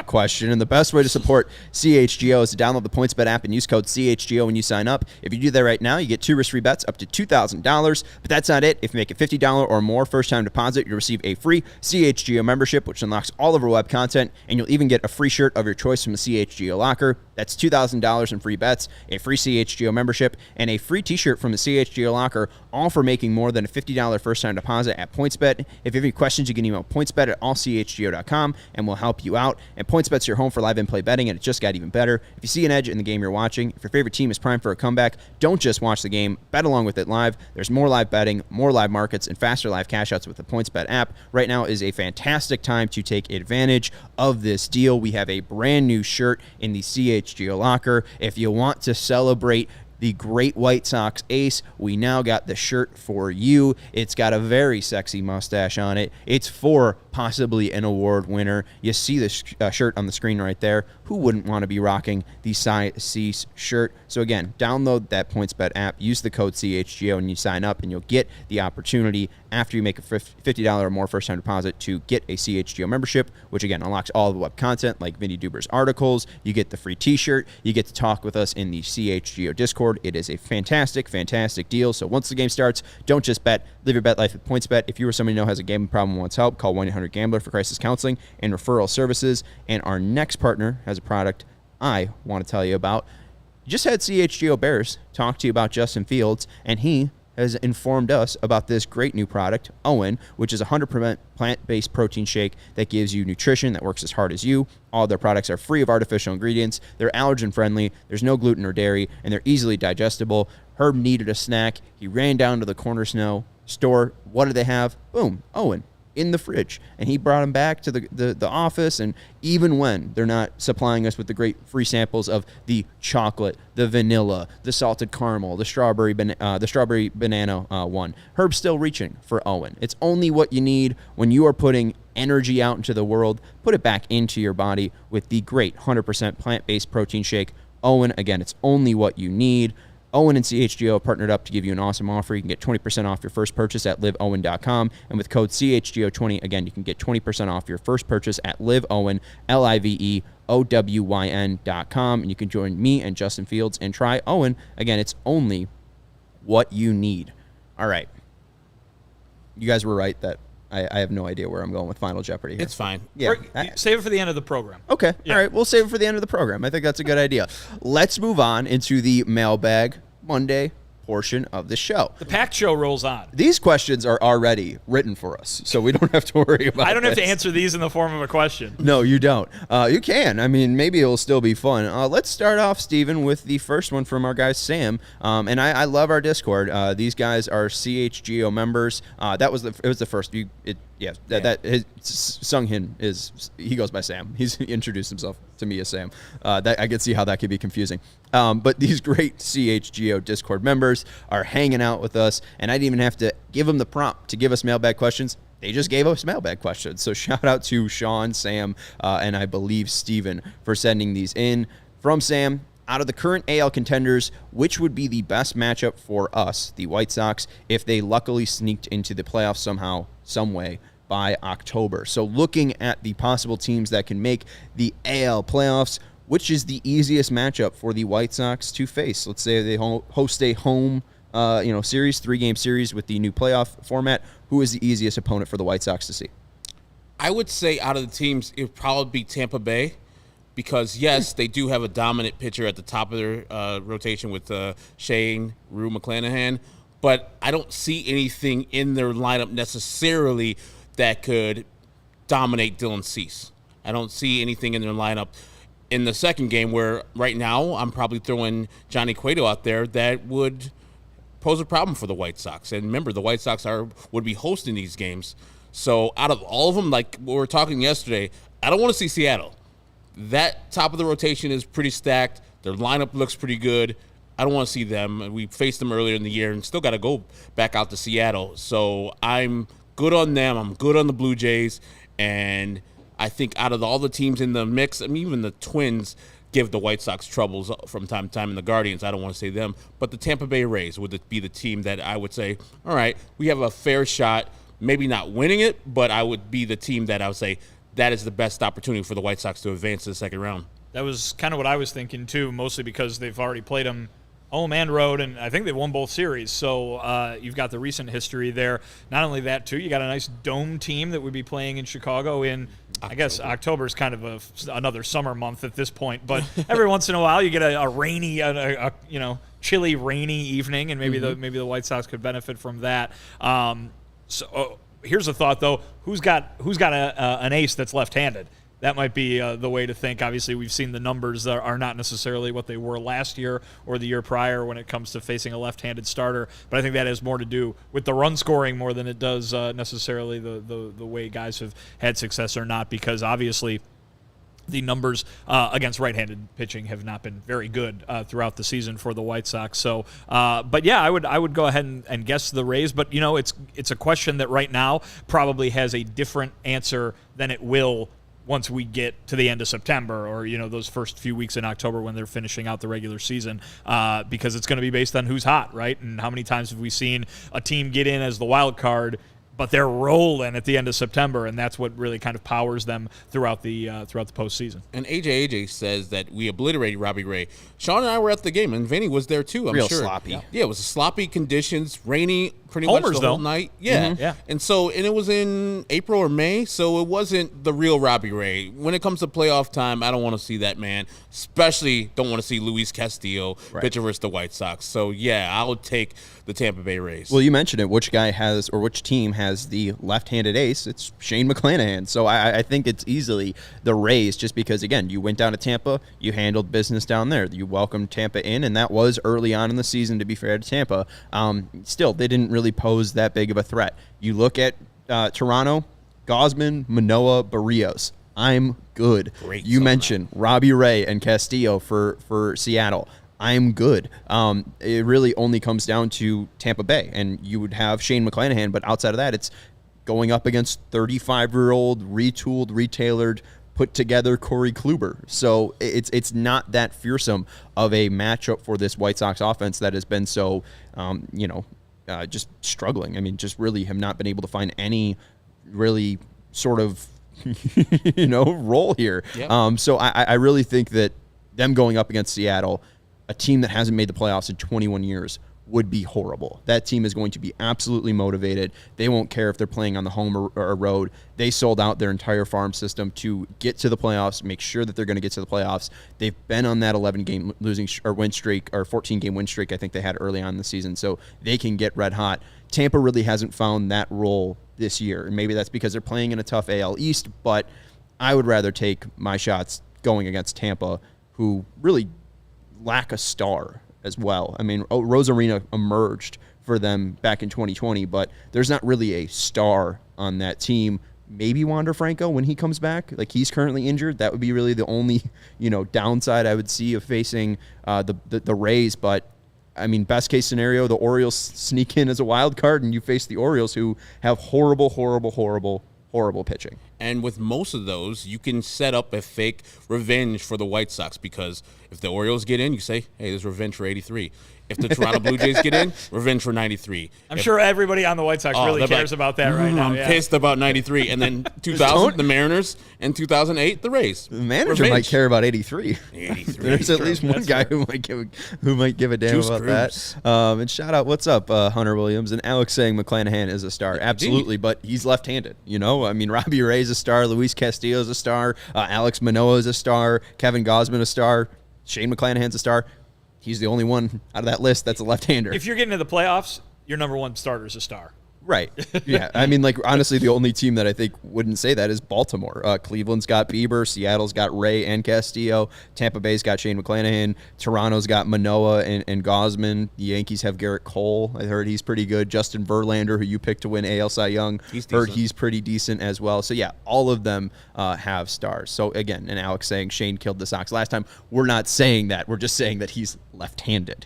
question. And the best way to support CHGO is to download the PointsBet app and use code CHGO when you sign up. If you do that right now, you get 2 risk-free bets up to $2,000. But that's not it. If you make a $50 or more first-time deposit, you'll receive a free CHGO membership, which unlocks all of our web content, and you'll even get a free shirt of your choice from the CHGO locker. That's $2,000 in free bets, a free CHGO membership, and a free t-shirt from the CHGO locker, all for making more than a $50 first-time deposit at PointsBet. If you have any questions, you can email pointsbet@allchgo.com, and we'll help you out. And PointsBet's your home for live in-play betting, and it just got even better. If you see an edge in the game you're watching, if your favorite team is primed for a comeback, don't just watch the game, bet along with it live. There's more live betting, more live markets, and faster live cash-outs with the PointsBet app. Right now is a fantastic time to take advantage of this deal. We have a brand new shirt in the CHGO locker. If you want to celebrate the great White Sox ace, we now got the shirt for you. It's got a very sexy mustache on it. It's for possibly an award winner. You see the shirt on the screen right there. Who wouldn't want to be rocking the Cy Cease shirt? So again, download that PointsBet app, use the code CHGO, and you sign up, and you'll get the opportunity after you make a $50 or more first-time deposit to get a CHGO membership, which again unlocks all of the web content like Vinnie Duber's articles. You get the free t-shirt. You get to talk with us in the CHGO Discord. It is a fantastic, fantastic deal. So once the game starts, don't just bet. Live your bet life with PointsBet. If you or somebody you know has a gambling problem and wants help, call 1-800-GAMBLER for crisis counseling and referral services. And our next partner has a product I want to tell you about. Just had CHGO Bears talk to you about Justin Fields, and he has informed us about this great new product, Owen, which is a 100% plant-based protein shake that gives you nutrition that works as hard as you. All their products are free of artificial ingredients. They're allergen-friendly. There's no gluten or dairy, and they're easily digestible. Herb needed a snack. He ran down to the corner store. What did they have? Boom, Owen in the fridge. And he brought them back to the office, and even when they're not supplying us with the great free samples of the chocolate, the vanilla, the salted caramel, the strawberry banana one, Herb's still reaching for Owen. It's only what you need when you are putting energy out into the world. Put it back into your body with the great 100% plant-based protein shake, Owen. Again, it's only what you need. Owen and CHGO partnered up to give you an awesome offer. You can get 20% off your first purchase at liveowen.com. And with code CHGO20, again, you can get 20% off your first purchase at liveowen, OWYN.com, and you can join me and Justin Fields and try Owen. Again, it's only what you need. All right. You guys were right that I have no idea where I'm going with Final Jeopardy here. It's fine. Yeah. Save it for the end of the program. Okay. Yeah. All right. We'll save it for the end of the program. I think that's a good idea. Let's move on into the Mailbag Monday portion of the show. The packed show rolls on. These questions are already written for us, so we don't have to worry about I don't have to this. answer these in the form of a question. No, you don't. You can. I mean, maybe it'll still be fun. Let's start off, Steven, with the first one from our guy Sam. And I love our Discord. These guys are CHGO members. It was the first. Sung-Hin he goes by Sam. He introduced himself to me as Sam. That I could see how that could be confusing. But these great CHGO Discord members are hanging out with us, and I didn't even have to give them the prompt to give us mailbag questions. They just gave us mailbag questions. So shout out to Sean, Sam, and I believe Steven for sending these in. From Sam, out of the current AL contenders, which would be the best matchup for us, the White Sox, if they luckily sneaked into the playoffs somehow, some way, by October? So looking at the possible teams that can make the AL playoffs, which is the easiest matchup for the White Sox to face? Let's say they host a home series, 3-game series with the new playoff format. Who is the easiest opponent for the White Sox to see? I would say out of the teams, it would probably be Tampa Bay because, yes, they do have a dominant pitcher at the top of their rotation with Shane Rue McClanahan, but I don't see anything in their lineup necessarily that could dominate Dylan Cease. I don't see anything in their lineup in the second game where right now I'm probably throwing Johnny Cueto out there that would pose a problem for the White Sox. And remember, the White Sox would be hosting these games. So out of all of them, like we were talking yesterday, I don't want to see Seattle. That top of the rotation is pretty stacked. Their lineup looks pretty good. I don't want to see them. We faced them earlier in the year and still got to go back out to Seattle. So I'm good on them. I'm good on the Blue Jays. And I think out of all the teams in the mix, I mean, even the Twins give the White Sox troubles from time to time, and the Guardians, I don't want to say them, but the Tampa Bay Rays would be the team that I would say, all right, we have a fair shot, maybe not winning it, but I would be the team that I would say that is the best opportunity for the White Sox to advance to the second round. That was kind of what I was thinking, too, mostly because they've already played them home and road, and I think they've won both series. So you've got the recent history there. Not only that, too, you got a nice dome team that would be playing in Chicago in, I guess, October is kind of another summer month at this point. But every once in a while, you get a rainy, chilly, rainy evening, and maybe the White Sox could benefit from that. Here's a thought, though: who's got an ace that's left-handed? That might be the way to think. Obviously, we've seen the numbers that are not necessarily what they were last year or the year prior when it comes to facing a left-handed starter. But I think that has more to do with the run scoring more than it does necessarily the way guys have had success or not, because obviously the numbers against right-handed pitching have not been very good throughout the season for the White Sox. So, but yeah, I would go ahead and guess the Rays. But it's a question that right now probably has a different answer than it will once we get to the end of September or, those first few weeks in October when they're finishing out the regular season, because it's going to be based on who's hot, right? And how many times have we seen a team get in as the wild card, but they're rolling at the end of September, and that's what really kind of powers them throughout the postseason. And AJ says that we obliterated Robbie Ray. Sean and I were at the game, and Vinny was there too, I'm Real sure. sloppy. Yeah, it was sloppy conditions, rainy pretty Homers, much the whole though. night. Yeah. Mm-hmm. Yeah. And it was in April or May, so it wasn't the real Robbie Ray. When it comes to playoff time, I don't want to see that man, especially don't want to see Luis Castillo pitcher versus the White Sox. So, yeah, I would take the Tampa Bay Rays. Well, you mentioned it. Which team has the left-handed ace? It's Shane McClanahan. So I think it's easily the Rays, just because, again, you went down to Tampa, you handled business down there. You welcomed Tampa in, and that was early on in the season, to be fair to Tampa. Still, they didn't really pose that big of a threat. You look at Toronto, Gausman, Manoah, Barrios. I'm good. Great You summer. mentioned Robbie Ray and Castillo for Seattle. I'm good. It really only comes down to Tampa Bay, and you would have Shane McClanahan, but outside of that, it's going up against 35-year-old, retooled, retailored, put-together Corey Kluber. So it's not that fearsome of a matchup for this White Sox offense that has been so, just struggling. I mean, just really have not been able to find any really sort of roll here. Yep. So I really think that them going up against Seattle, a team that hasn't made the playoffs in 21 years, would be horrible. That team is going to be absolutely motivated. They won't care if they're playing on the home or road. They sold out their entire farm system to get to the playoffs, make sure that they're going to get to the playoffs. They've been on that 11-game losing or win streak, or 14-game win streak I think they had early on in the season, so they can get red hot. Tampa really hasn't found that role this year, and maybe that's because they're playing in a tough AL East, but I would rather take my shots going against Tampa, who really lack a star as well. I mean, Rosarina emerged for them back in 2020, but there's not really a star on that team. Maybe Wander Franco when he comes back. Like, he's currently injured. That would be really the only, downside I would see of facing the Rays. But, I mean, best case scenario, the Orioles sneak in as a wild card and you face the Orioles, who have horrible pitching. And with most of those, you can set up a fake revenge for the White Sox, because if the Orioles get in, you say, hey, there's revenge for 83. If the Toronto Blue Jays get in, revenge for 93. I'm sure everybody on the White Sox really cares about that right now. I'm pissed about 93. And then 2000, the Mariners, and 2008, the Rays. The manager might care about 83. 83. There's at least one guy who might give a damn about that. And shout out, what's up, Hunter Williams, and Alex saying McClanahan is a star. Absolutely, but he's left-handed. I mean, Robbie Ray's a star, Luis Castillo's a star, Alex Manoah's a star, Kevin Gausman a star, Shane McClanahan's a star. He's the only one out of that list that's a left-hander. If you're getting to the playoffs, your number one starter is a star. Right. Yeah. I mean, honestly, the only team that I think wouldn't say that is Baltimore. Cleveland's got Bieber. Seattle's got Ray and Castillo. Tampa Bay's got Shane McClanahan. Toronto's got Manoah and Gausman. The Yankees have Garrett Cole. I heard he's pretty good. Justin Verlander, who you picked to win AL Cy Young, heard he's pretty decent as well. So, yeah, all of them have stars. So, again, and Alex saying Shane killed the Sox last time. We're not saying that. We're just saying that he's left-handed.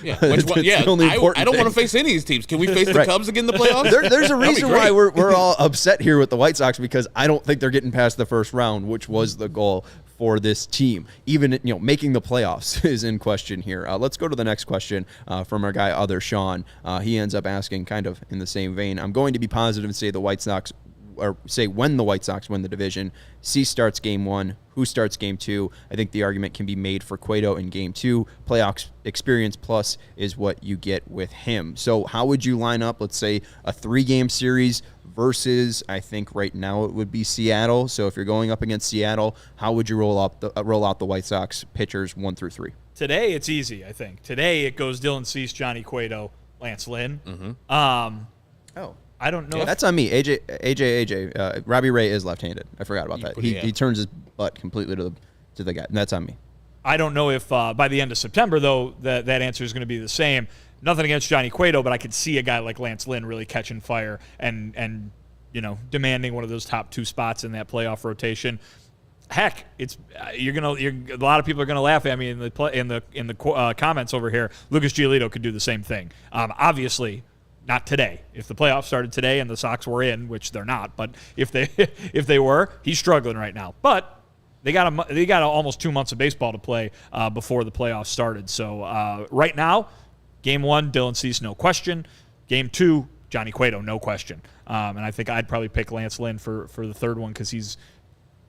Yeah, I don't want to face any of these teams. Can we face the Cubs again in the playoffs? There's a reason why we're all upset here with the White Sox, because I don't think they're getting past the first round, which was the goal for this team. Even making the playoffs is in question here. Let's go to the next question from our guy Other Sean. He ends up asking, kind of in the same vein, I'm going to be positive and say the White Sox, or say when the White Sox win the division. Cease starts game 1. Who starts game 2? I think the argument can be made for Cueto in game 2. Playoff experience plus is what you get with him. So how would you line up, let's say, a 3-game series versus, I think right now it would be Seattle. So if you're going up against Seattle, how would you roll out the White Sox pitchers 1 through 3? Today it's easy, I think. Today it goes Dylan Cease, Johnny Cueto, Lance Lynn. Mm-hmm. I don't know. That's on me. AJ. Robbie Ray is left-handed. I forgot about that. He turns his butt completely to the guy. And that's on me. I don't know if by the end of September, though, that answer is going to be the same. Nothing against Johnny Cueto, but I could see a guy like Lance Lynn really catching fire and demanding one of those top 2 spots in that playoff rotation. Heck, a lot of people are gonna laugh at me in the comments over here. Lucas Giolito could do the same thing. Obviously. Not today. If the playoffs started today and the Sox were in, which they're not, but if they were, he's struggling right now. But they got almost 2 months of baseball to play before the playoffs started. So right now, game 1, Dylan Cease, no question. Game 2, Johnny Cueto, no question. And I think I'd probably pick Lance Lynn for the third one because he's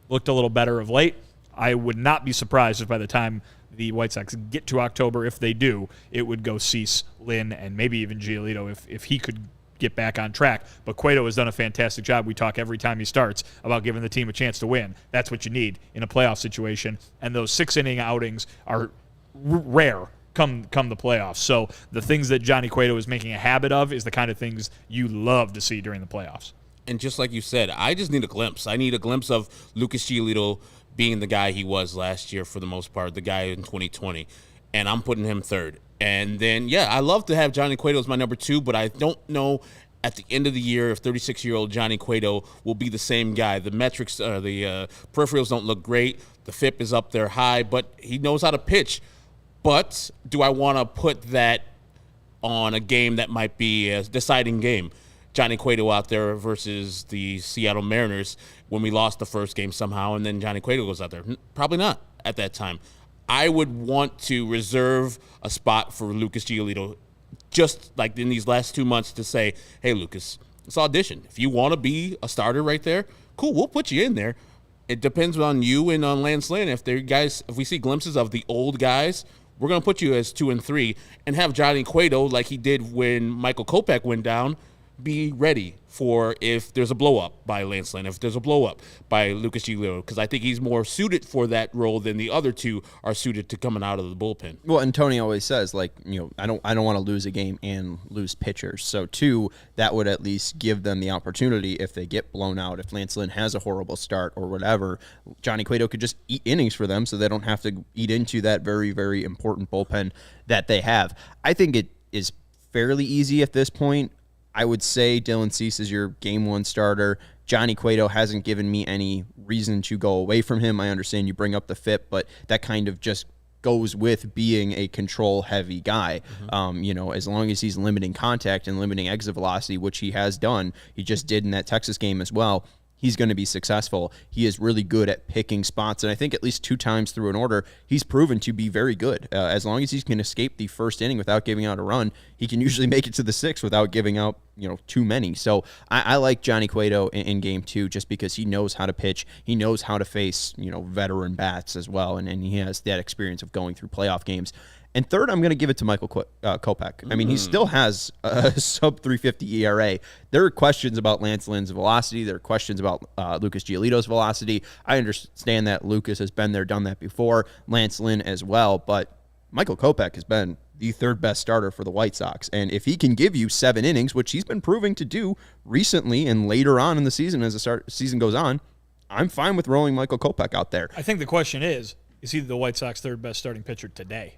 looked a little better of late. I would not be surprised if by the time the White Sox get to October, if they do, it would go Cease, Lynn, and maybe even Giolito if he could get back on track. But Cueto has done a fantastic job. We talk every time he starts about giving the team a chance to win. That's what you need in a playoff situation. And those 6-inning outings are rare come the playoffs. So the things that Johnny Cueto is making a habit of is the kind of things you love to see during the playoffs. And just like you said, I just need a glimpse. I need a glimpse of Lucas Giolito being the guy he was last year for the most part, the guy in 2020. And I'm putting him third. And then, I love to have Johnny Cueto as my number 2, but I don't know at the end of the year if 36-year-old Johnny Cueto will be the same guy. The metrics, the peripherals don't look great. The FIP is up there high, but he knows how to pitch. But do I want to put that on a game that might be a deciding game? Johnny Cueto out there versus the Seattle Mariners when we lost the first game somehow, and then Johnny Cueto goes out there. Probably not at that time. I would want to reserve a spot for Lucas Giolito just like in these last 2 months to say, hey, Lucas, let's audition. If you want to be a starter right there, cool, we'll put you in there. It depends on you and on Lance Lynn. If we see glimpses of the old guys, we're going to put you as 2 and 3 and have Johnny Cueto, like he did when Michael Kopech went down, be ready for if there's a blow-up by Lance Lynn, if there's a blow-up by Lucas Giolito, because I think he's more suited for that role than the other two are suited to coming out of the bullpen. Well, and Tony always says, like, I don't want to lose a game and lose pitchers. So, too, that would at least give them the opportunity if they get blown out. If Lance Lynn has a horrible start or whatever, Johnny Cueto could just eat innings for them so they don't have to eat into that very, very important bullpen that they have. I think it is fairly easy at this point. I would say Dylan Cease is your game one starter. Johnny Cueto hasn't given me any reason to go away from him. I understand you bring up the FIP, but that kind of just goes with being a control-heavy guy. As long as he's limiting contact and limiting exit velocity, which he has done, he just did in that Texas game as well, he's going to be successful. He is really good at picking spots, and I think at least 2 times through an order, he's proven to be very good. As long as he can escape the first inning without giving out a run, he can usually make it to the 6th without giving out too many. So I like Johnny Cueto in game 2 just because he knows how to pitch. He knows how to face veteran bats as well, and he has that experience of going through playoff games. And third, I'm going to give it to Michael Kopech. I mean, he still has a sub-350 ERA. There are questions about Lance Lynn's velocity. There are questions about Lucas Giolito's velocity. I understand that Lucas has been there, done that before, Lance Lynn as well. But Michael Kopech has been the third best starter for the White Sox. And if he can give you 7 innings, which he's been proving to do recently and later on in the season as the season goes on, I'm fine with rolling Michael Kopech out there. I think the question is he the White Sox third best starting pitcher today?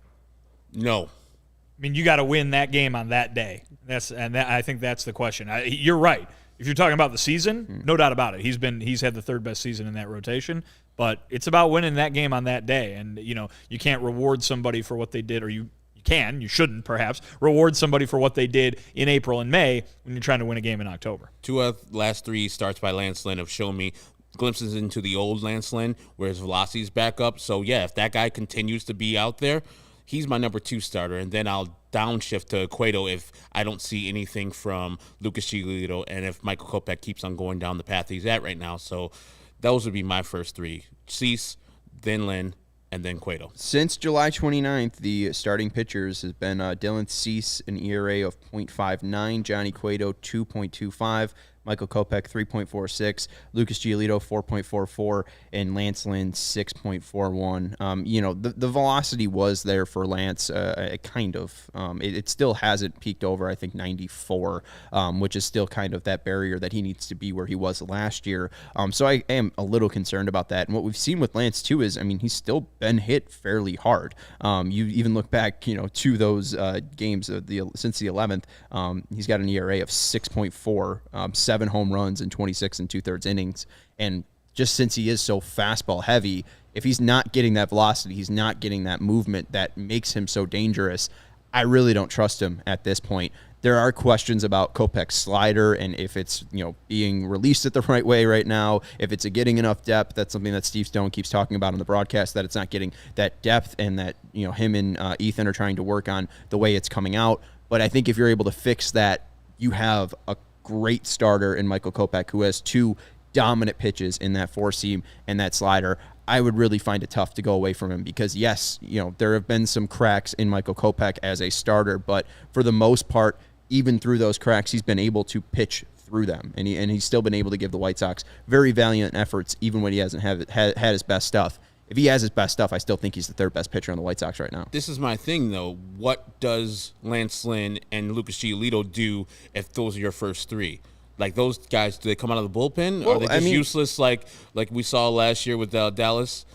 No. I mean, you got to win that game on that day. I think that's the question. You're right. If you're talking about the season, no doubt about it. He's had the third best season in that rotation, but it's about winning that game on that day. And you can't reward somebody for what they did, or you shouldn't perhaps reward somebody for what they did in April and May when you're trying to win a game in October. 2 of the last 3 starts by Lance Lynn have shown me glimpses into the old Lance Lynn where his velocity's back up. So yeah, if that guy continues to be out there, he's my number 2 starter, and then I'll downshift to Cueto if I don't see anything from Lucas Giolito and if Michael Kopech keeps on going down the path he's at right now. So those would be my first 3. Cease, then Lynn, and then Cueto. Since July 29th, the starting pitchers has been Dylan Cease, an ERA of .59, Johnny Cueto 2.25, Michael Kopech 3.46, Lucas Giolito 4.44, and Lance Lynn 6.41. The velocity was there for Lance, kind of. It still hasn't peaked over, I think, 94, which is still kind of that barrier that he needs to be where he was last year. So I am a little concerned about that. And what we've seen with Lance, too, is, he's still been hit fairly hard. You even look back, to those games since the 11th, he's got an ERA of 6.4, 7 home runs in 26 2/3 innings. And just since he is so fastball heavy, if he's not getting that velocity, he's not getting that movement that makes him so dangerous, I really don't trust him at this point. There are questions about Kopech's slider and if it's being released it the right way right now, if it's getting enough depth. That's something that Steve Stone keeps talking about on the broadcast, that it's not getting that depth, and that him and Ethan are trying to work on the way it's coming out. But I think if you're able to fix that, you have a great starter in Michael Kopech, who has 2 dominant pitches in that 4-seam and that slider. I would really find it tough to go away from him because, yes, there have been some cracks in Michael Kopech as a starter, but for the most part, even through those cracks, he's been able to pitch through them, and he's still been able to give the White Sox very valiant efforts, even when he hasn't had his best stuff. If he has his best stuff, I still think he's the third best pitcher on the White Sox right now. This is my thing, though. What does Lance Lynn and Lucas Giolito do if those are your first 3? Like, those guys, do they come out of the bullpen? Well, are they just useless like we saw last year with Dallas?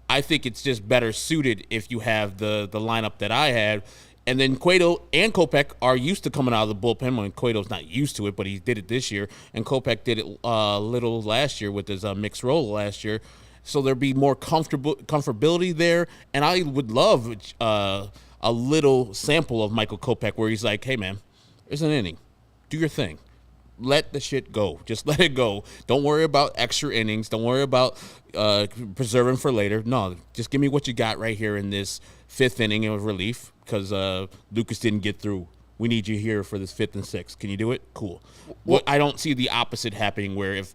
I think it's just better suited if you have the lineup that I had. And then Cueto and Kopech are used to coming out of the bullpen. When Cueto's not used to it, but he did it this year. And Kopech did it little last year with his mixed role last year. So there'd be more comfortability there. And I would love a little sample of Michael Kopech where he's like, hey, man, there's an inning. Do your thing. Let the shit go. Just let it go. Don't worry about extra innings. Don't worry about preserving for later. No, just give me what you got right here in this 5th inning of relief because Lucas didn't get through. We need you here for this 5th and 6th. Can you do it? Cool. I don't see the opposite happening where if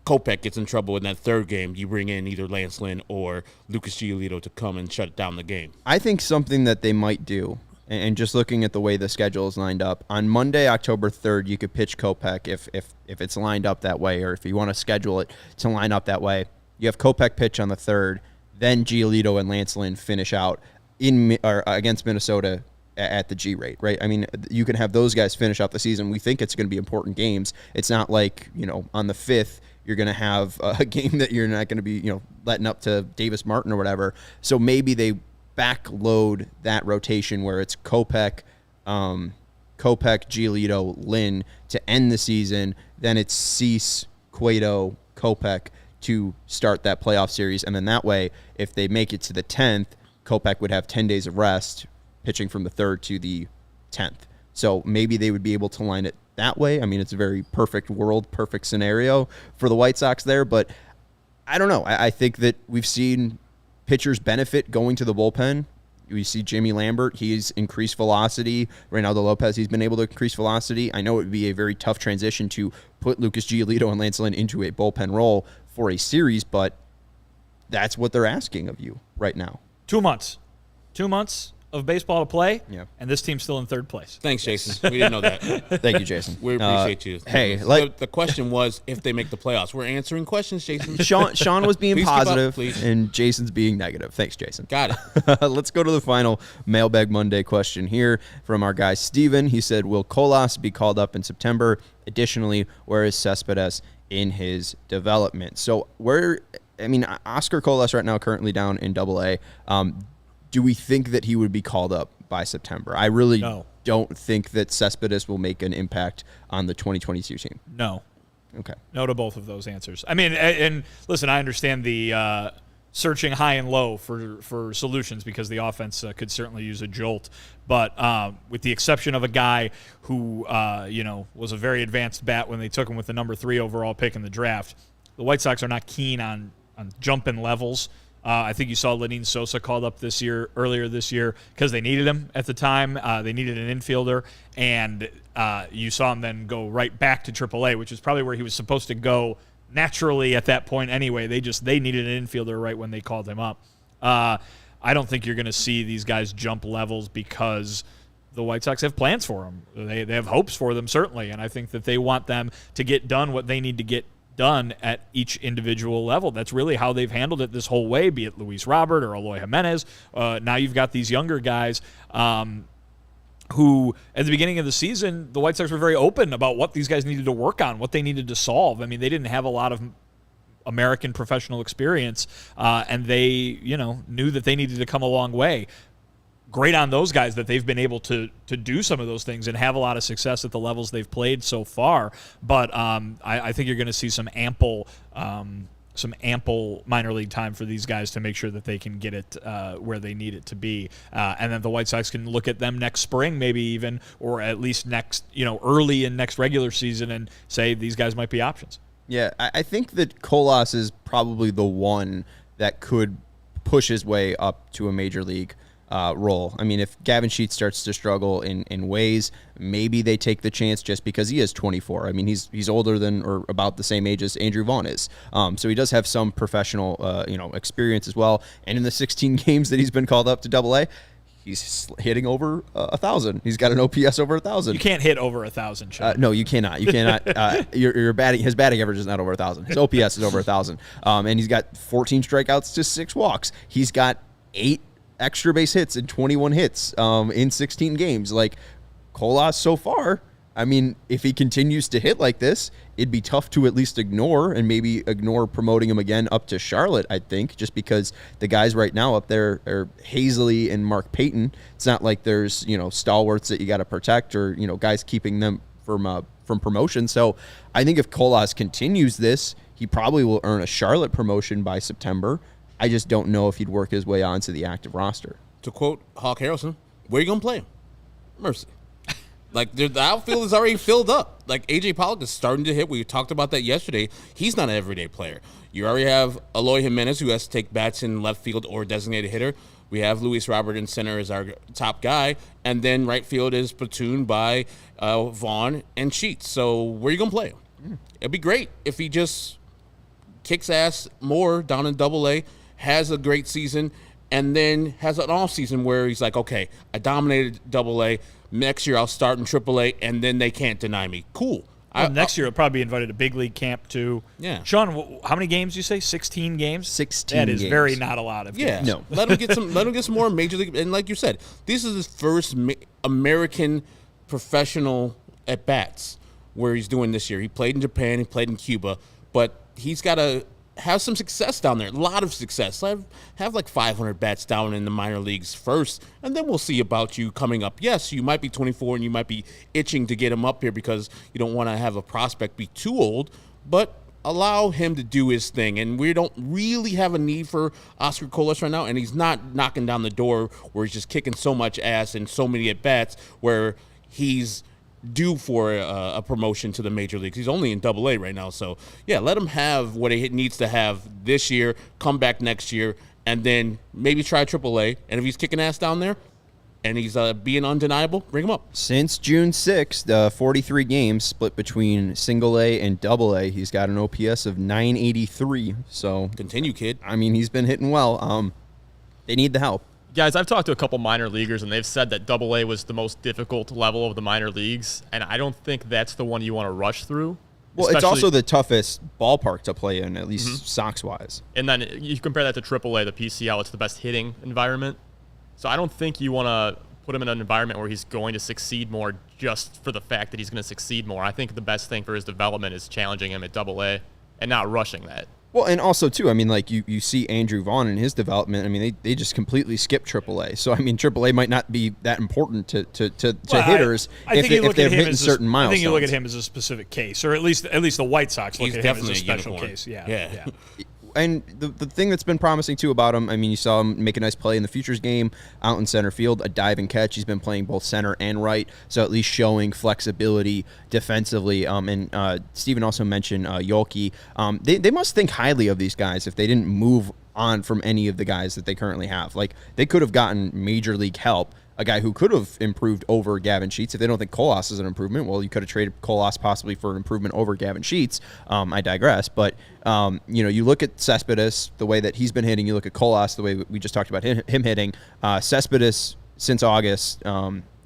Kopech gets in trouble in that third game, you bring in either Lance Lynn or Lucas Giolito to come and shut down the game. I think something that they might do, and just looking at the way the schedule is lined up, on Monday, October 3rd, you could pitch Kopech if it's lined up that way, or if you want to schedule it to line up that way. You have Kopech pitch on the 3rd, then Giolito and Lance Lynn finish out against Minnesota at the G rate, right? I mean, you can have those guys finish out the season. We think it's going to be important games. It's not like, on the 5th, you're going to have a game that you're not going to be, letting up to Davis Martin or whatever. So maybe they backload that rotation where it's Kopech, Giolito, Lynn to end the season. Then it's Cease, Cueto, Kopech to start that playoff series. And then that way, if they make it to the 10th, Kopech would have 10 days of rest, pitching from the 3rd to the 10th. So maybe they would be able to line it that way. I mean, it's a very perfect world, perfect scenario for the White Sox there, but I don't know. I think that we've seen pitchers benefit going to the bullpen. We see Jimmy Lambert, he's increased velocity. Reynaldo Lopez, he's been able to increase velocity. I know it would be a very tough transition to put Lucas Giolito and Lance Lynn into a bullpen role for a series, but that's what they're asking of you right now. 2 months. 2 months of baseball to play, yeah. And this team's still in 3rd place. Thanks, Jason. We didn't know that. Thank you, Jason. We appreciate you. Hey, the question was if they make the playoffs. We're answering questions, Jason. Sean was being Please positive, keep up, and Jason's being negative. Thanks, Jason. Got it. Let's go to the final Mailbag Monday question here from our guy Steven. He said, will Colas be called up in September? Additionally, where is Cespedes in his development? So Oscar Colas right now currently down in AA. Do we think that he would be called up by September? I really don't think that Cespedes will make an impact on the 2022 team. No. Okay. No to both of those answers. I mean, and listen, I understand the searching high and low for solutions because the offense could certainly use a jolt. But with the exception of a guy who, was a very advanced bat when they took him with the number 3 overall pick in the draft, the White Sox are not keen on jumping levels. I think you saw Lenyn Sosa called up earlier this year because they needed him at the time. They needed an infielder, and you saw him then go right back to AAA, which is probably where he was supposed to go naturally at that point anyway. They needed an infielder right when they called him up. I don't think you're going to see these guys jump levels because the White Sox have plans for them. They have hopes for them, certainly, and I think that they want them to get done what they need to get done at each individual level. That's really how they've handled it this whole way, be it Luis Robert or Eloy Jimenez. Now you've got these younger guys who, at the beginning of the season, the White Sox were very open about what these guys needed to work on, what they needed to solve. I mean, they didn't have a lot of American professional experience, and they, knew that they needed to come a long way. Great on those guys that they've been able to do some of those things and have a lot of success at the levels they've played so far. But I think you're going to see some ample minor league time for these guys to make sure that they can get it where they need it to be. And then the White Sox can look at them next spring, maybe even, or at least early in next regular season and say these guys might be options. Yeah, I think that Colas is probably the one that could push his way up to a major league role. I mean, if Gavin Sheets starts to struggle in ways, maybe they take the chance just because he is 24. I mean, he's older than or about the same age as Andrew Vaughn is. So he does have some professional, experience as well. And in the 16 games that he's been called up to AA, he's hitting over 1,000. He's got an OPS over 1,000. You can't hit over 1,000, Sean. No, you cannot. You cannot. Your batting, his batting average is not over 1,000. His OPS is over 1,000. And he's got 14 strikeouts to 6 walks. He's got 8 extra base hits and 21 hits in 16 games. Like, Colas so far, I mean, if he continues to hit like this, it'd be tough to at least ignore promoting him again up to Charlotte, I think, just because the guys right now up there are Hazley and Mark Payton. It's not like there's, stalwarts that you got to protect or, guys keeping them from promotion. So I think if Colas continues this, he probably will earn a Charlotte promotion by September. I just don't know if he'd work his way onto the active roster. To quote Hawk Harrelson, where are you going to play him? Mercy. Like, the outfield is already filled up. Like, A.J. Pollock is starting to hit. We talked about that yesterday. He's not an everyday player. You already have Eloy Jimenez, who has to take bats in left field or designated hitter. We have Luis Robert in center as our top guy. And then right field is platooned by Vaughn and Sheets. So where are you going to play him? It'd be great if he just kicks ass more down in Double-A, has a great season, and then has an off season where he's like, okay, I dominated Double-A. Next year I'll start in Triple-A, and then they can't deny me. Cool. Well, next year, he'll probably be invited to big league camp, too. Yeah. Sean, how many games did you say? 16 games? 16 That is games. very not a lot of games. No. Let him get some more major league. And like you said, this is his first American professional at bats where he's doing this year. He played in Japan, he played in Cuba, but he's got to have some success down there. A lot of success. Have like 500 bats down in the minor leagues first, and then we'll see about you coming up. Yes, you might be 24 and you might be itching to get him up here because you don't want to have a prospect be too old, but allow him to do his thing. And we don't really have a need for Oscar Colas right now, and he's not knocking down the door where he's just kicking so much ass and so many at-bats where he's due for a promotion to the major leagues. He's only in Double-A right now. So, yeah, let him have what he needs to have this year, come back next year, and then maybe try Triple-A. And if he's kicking ass down there and he's being undeniable, bring him up. Since June 6th, 43 games split between Single-A and Double-A. He's got an OPS of 983. So, Continue, kid. I mean, he's been hitting well. They need the help. Guys, I've talked to a couple minor leaguers, and they've said that Double-A was the most difficult level of the minor leagues, and I don't think that's the one you want to rush through. Well, it's also the toughest ballpark to play in, at least Sox-wise. And then you compare that to Triple-A, the PCL, it's the best hitting environment. So I don't think you want to put him in an environment where he's going to succeed more just for the fact that he's going to succeed more. I think the best thing for his development is challenging him at Double-A and not rushing that. Well, and also, too, I mean, like, you see Andrew Vaughn in his development. I mean, they just completely skip AAA. So, I mean, AAA might not be that important to hitters if they're hitting certain milestones. I think you look at him as a specific case, or at least the White Sox look at him as a special case. Yeah. And the thing that's been promising, too, about him, I mean, you saw him make a nice play in the Futures game out in center field, a diving catch. He's been playing both center and right, so at least showing flexibility defensively. And Steven also mentioned Yolke. They must think highly of these guys if they didn't move on from any of the guys that they currently have. Like, they could have gotten major league help, a guy who could have improved over Gavin Sheets. If they don't think Colas is an improvement, well, you could have traded Colas possibly for an improvement over Gavin Sheets. I digress. But, you look at Cespedes, the way that he's been hitting. You look at Colas, the way we just talked about him hitting. Cespedes, since August,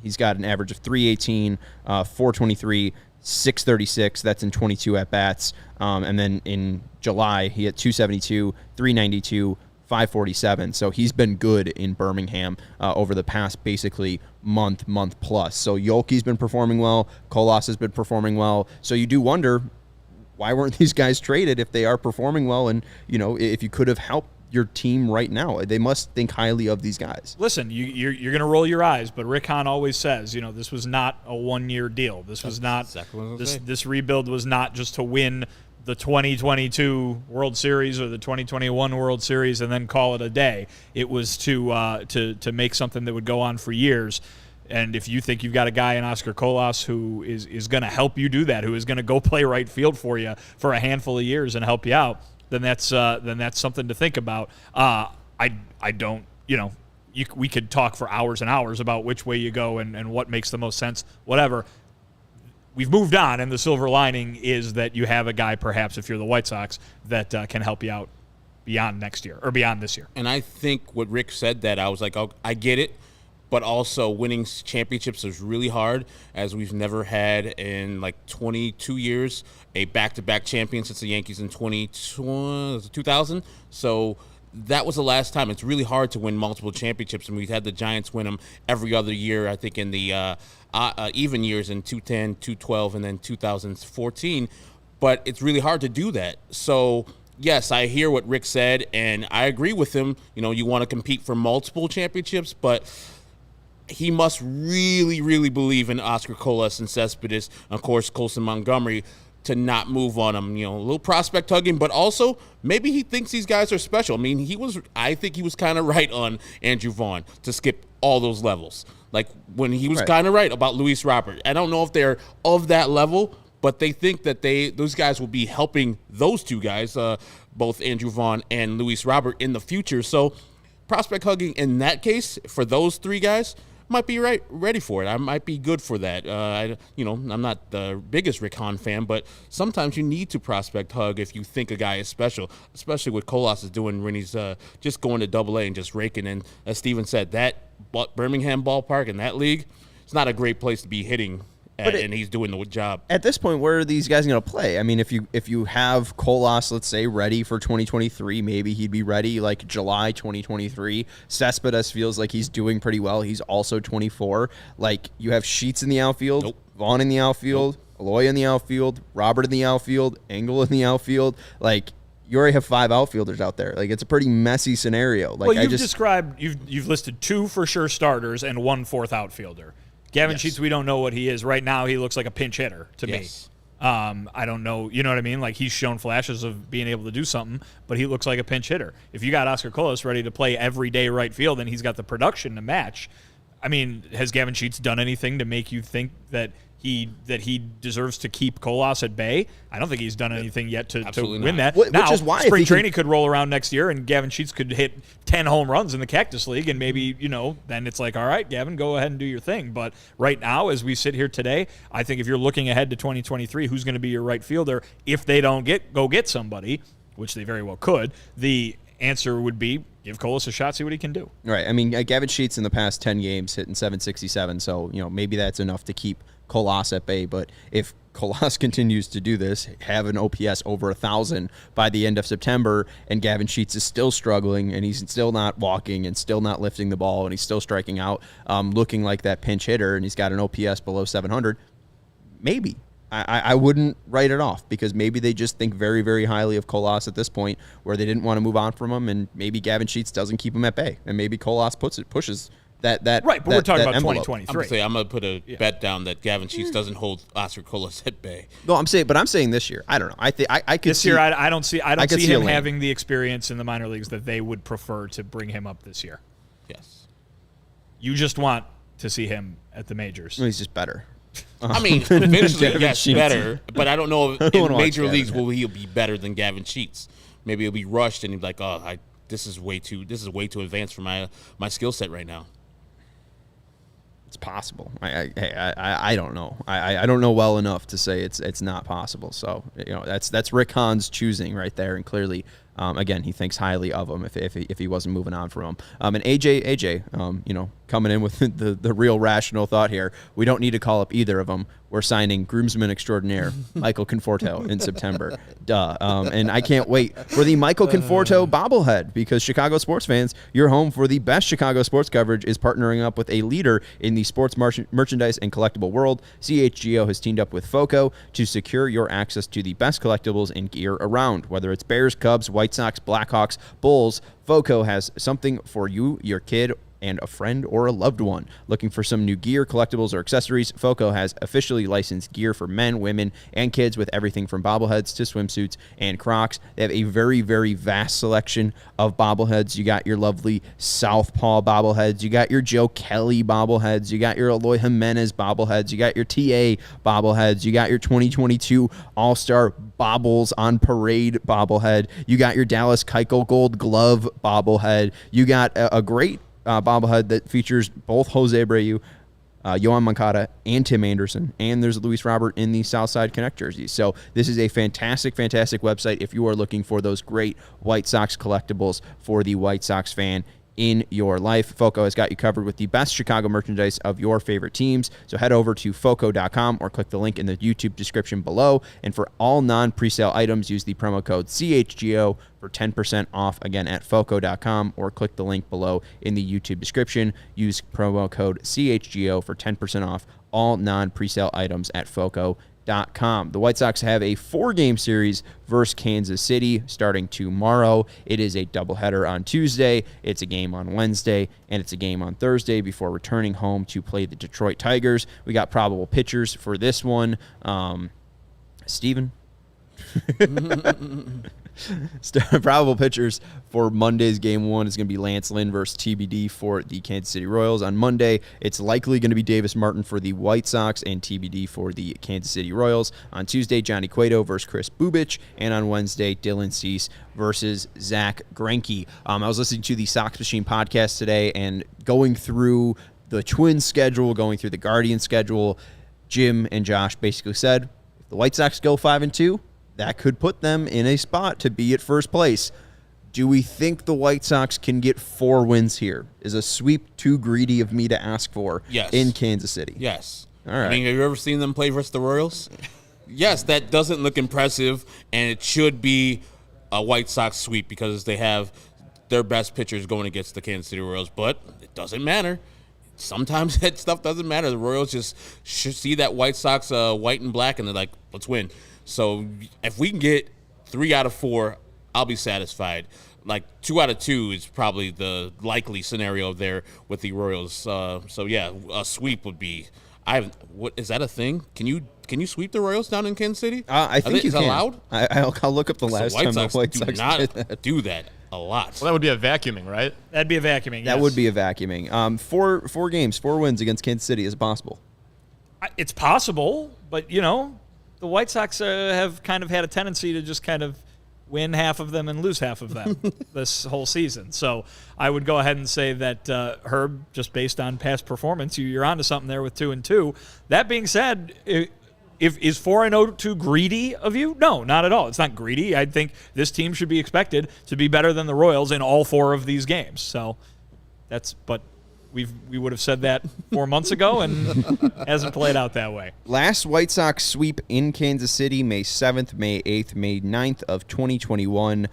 he's got an average of 318, 423, 636. That's in 22 at-bats. And then in July, he hit 272, 392, 547. So he's been good in Birmingham over the past basically month plus. So Yolke's been performing well. Colas has been performing well. So you do wonder, why weren't these guys traded if they are performing well? And, if you could have helped your team right now, they must think highly of these guys. Listen, you're going to roll your eyes, but Rick Hahn always says, this was not a one-year deal. This was not exactly this rebuild was not just to win the 2022 World Series or the 2021 World Series and then call it a day. It was to make something that would go on for years. And if you think you've got a guy in Oscar Colas who is going to help you do that, who is going to go play right field for you for a handful of years and help you out, then that's something to think about. I don't, we could talk for hours and hours about which way you go and what makes the most sense, whatever. We've moved on, and the silver lining is that you have a guy, perhaps if you're the White Sox, that can help you out beyond next year or beyond this year. And I think what Rick said, that I was like, oh, I get it, but also winning championships is really hard, as we've never had in like 22 years a back-to-back champion since the Yankees in 2000. So that was the last time. It's really hard to win multiple championships, and we've had the Giants win them every other year, I think, in the even years in 2010, 2012, and then 2014. But it's really hard to do that. So, yes, I hear what Rick said, and I agree with him. You want to compete for multiple championships, but he must really, really believe in Oscar Colas and Cespedes, and of course, Colson Montgomery, to not move on him. A little prospect hugging, but also maybe he thinks these guys are special. I mean, I think he was kind of right on Andrew Vaughn to skip all those levels. Like when he was kind of right about Luis Robert. I don't know if they're of that level, but they think that those guys will be helping those two guys, both Andrew Vaughn and Luis Robert, in the future. So prospect hugging in that case for those three guys, might be ready for it. I might be good for that. I'm not the biggest Rick Hahn fan, but sometimes you need to prospect hug if you think a guy is special, especially what Colas is doing when he's just going to Double-A and just raking. And as Steven said, that Birmingham ballpark in that league, it's not a great place to be hitting. And he's doing the job. At this point, where are these guys going to play? I mean, if you have Colas, let's say, ready for 2023, maybe he'd be ready like July 2023. Cespedes feels like he's doing pretty well. He's also 24. Like, you have Sheets in the outfield, Nope. Vaughn in the outfield, Aloy in the outfield, Robert in the outfield, Engel in the outfield. Like, you already have 5 outfielders out there. Like, it's a pretty messy scenario. Like, well, you've listed 2 for sure starters and 1 fourth outfielder. Gavin Sheets, we don't know what he is. Right now, he looks like a pinch hitter to me. I don't know. You know what I mean? Like, he's shown flashes of being able to do something, but he looks like a pinch hitter. If you got Oscar Colas ready to play every day right field and he's got the production to match, I mean, has Gavin Sheets done anything to make you think that he deserves to keep Colas at bay? I don't think he's done anything yet to win that. Which now, is why spring training could roll around next year and Gavin Sheets could hit 10 home runs in the Cactus League, and maybe, then it's like, all right, Gavin, go ahead and do your thing. But right now, as we sit here today, I think if you're looking ahead to 2023, who's going to be your right fielder if they don't go get somebody, which they very well could, the answer would be give Colas a shot, see what he can do. Right. I mean, Gavin Sheets in the past 10 games hitting 767, so, maybe that's enough to keep Colas at bay. But if Colas continues to do this, have an OPS over 1,000 by the end of September, and Gavin Sheets is still struggling, and he's still not walking and still not lifting the ball, and he's still striking out, looking like that pinch hitter, and he's got an OPS below 700, maybe. I wouldn't write it off, because maybe they just think very, very highly of Colas at this point, where they didn't want to move on from him, and maybe Gavin Sheets doesn't keep him at bay, and maybe Colas pushes that right. But we're talking about envelope. 2023. I'm gonna put a bet down that Gavin Sheets doesn't hold Oscar Colas at bay. No, I'm saying this year. I don't know. I could this year. I don't see him having the experience in the minor leagues that they would prefer to bring him up this year. Yes. You just want to see him at the majors. Well, he's just better. I mean, eventually, yes, Sheets. Better. But I don't know if in major leagues will he be better than Gavin Sheets. Maybe he'll be rushed and he'll be like, this is way too advanced for my skill set right now. It's possible. I don't know. I don't know well enough to say it's not possible. So that's Rick Hahn's choosing right there, and clearly, again, he thinks highly of him if he wasn't moving on from him. And AJ, coming in with the real rational thought here. We don't need to call up either of them. We're signing groomsman extraordinaire Michael Conforto in September. Duh. And I can't wait for the Michael Conforto bobblehead, because Chicago sports fans, your home for the best Chicago sports coverage is partnering up with a leader in the sports merchandise and collectible world. CHGO has teamed up with FOCO to secure your access to the best collectibles and gear around. Whether it's Bears, Cubs, White Sox, Blackhawks, Bulls, FOCO has something for you, your kid, and a friend or a loved one. Looking for some new gear, collectibles, or accessories? FOCO has officially licensed gear for men, women, and kids, with everything from bobbleheads to swimsuits and Crocs. They have a very, very vast selection of bobbleheads. You got your lovely Southpaw bobbleheads. You got your Joe Kelly bobbleheads. You got your Eloy Jimenez bobbleheads. You got your TA bobbleheads. You got your 2022 All-Star Bobbles on Parade bobblehead. You got your Dallas Keuchel Gold Glove bobblehead. You got a great bobblehead that features both Jose Abreu, Yohan Moncada, and Tim Anderson, and there's Luis Robert in the Southside Connect jerseys. So this is a fantastic, fantastic website if you are looking for those great White Sox collectibles for the White Sox fan in your life. FOCO has got you covered with the best Chicago merchandise of your favorite teams. So head over to foco.com or click the link in the YouTube description below. And for all non-presale items, use the promo code CHGO for 10% off, again, at foco.com, or click the link below in the YouTube description. Use promo code CHGO for 10% off all non-presale items at foco.com. The White Sox have a 4-game series versus Kansas City starting tomorrow. It is a doubleheader on Tuesday, it's a game on Wednesday, and it's a game on Thursday before returning home to play the Detroit Tigers. We got probable pitchers for this one. Steven? Probable pitchers for Monday's game 1 is going to be Lance Lynn versus TBD for the Kansas City Royals. On Monday, it's likely going to be Davis Martin for the White Sox and TBD for the Kansas City Royals. On Tuesday, Johnny Cueto versus Chris Bubich. And on Wednesday, Dylan Cease versus Zach Greinke. I was listening to the Sox Machine podcast today and going through the Twins schedule, going through the Guardians schedule, Jim and Josh basically said, if the White Sox go 5-2, that could put them in a spot to be at first place. Do we think the White Sox can get 4 wins here? Is a sweep too greedy of me to ask for in Kansas City? Yes. All right. I mean, have you ever seen them play versus the Royals? Yes, that doesn't look impressive, and it should be a White Sox sweep because they have their best pitchers going against the Kansas City Royals, but it doesn't matter. Sometimes that stuff doesn't matter. The Royals just should see that White Sox white and black, and they're like, let's win. So if we can get 3 out of 4, I'll be satisfied. Like 2 out of 2 is probably the likely scenario there with the Royals. So yeah, a sweep would be. What is that a thing? Can you sweep the Royals down in Kansas City? I think is that allowed? I'll look up the last time the White Sox do not did that. do that a lot. Well, that would be a vacuuming, right? That'd be a vacuuming. That yes. would be a vacuuming. 4 games, 4 wins against Kansas City is possible. It's possible, but the White Sox have kind of had a tendency to just kind of win half of them and lose half of them this whole season. So I would go ahead and say that Herb, just based on past performance, you're onto something there with 2-2. That being said, is 4-0 too greedy of you? No, not at all. It's not greedy. I think this team should be expected to be better than the Royals in all 4 of these games. So but we would have said that 4 months ago, and hasn't played out that way. Last White Sox sweep in Kansas City, May 7th, May 8th, May 9th of 2021.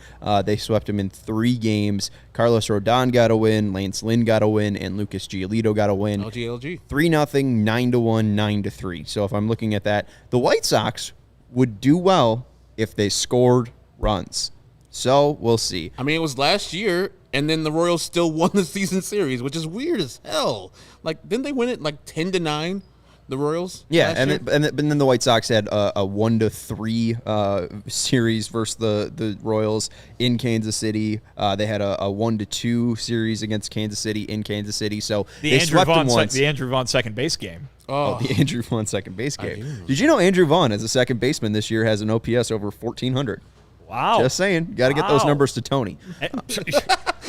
They swept them in 3 games. Carlos Rodon got a win, Lance Lynn got a win, and Lucas Giolito got a win. LG. 3-0, 9-1, 9-3. So if I'm looking at that, the White Sox would do well if they scored runs. So we'll see. I mean, it was last year, and then the Royals still won the season series, which is weird as hell. Like, didn't they win it like 10-9? The Royals? Yeah, and then the White Sox had a 1-3 series versus the Royals in Kansas City. They had a 1-2 series against Kansas City in Kansas City. So they swept them once. The Andrew Vaughn second base game. Oh, the Andrew Vaughn second base game. Did you know Andrew Vaughn, as a second baseman this year, has an OPS over 1,400? Wow! Just saying, got to get those numbers to Tony.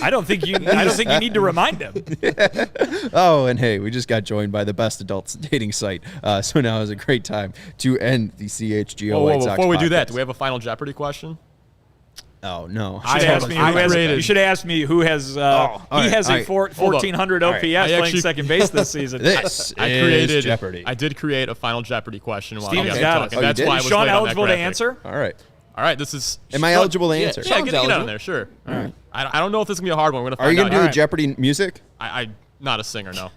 I don't think you need to remind him. Oh, and hey, we just got joined by the best adults dating site, so now is a great time to end the CHGO White Sox Before we do podcast. that, do we have a final Jeopardy question? Oh no! You should ask me who has. He has a 1,400 OPS playing second base this season. This is Jeopardy. I did create a final Jeopardy question while Steven's you got guys it. talking. That's why I was Sean late on that eligible to graphic. answer? All right. This is. Am I eligible to answer? Yeah, get on there. Sure. All right. I don't know if this is gonna be a hard one. We're gonna find out. Are you gonna do the Jeopardy music? I not a singer, no.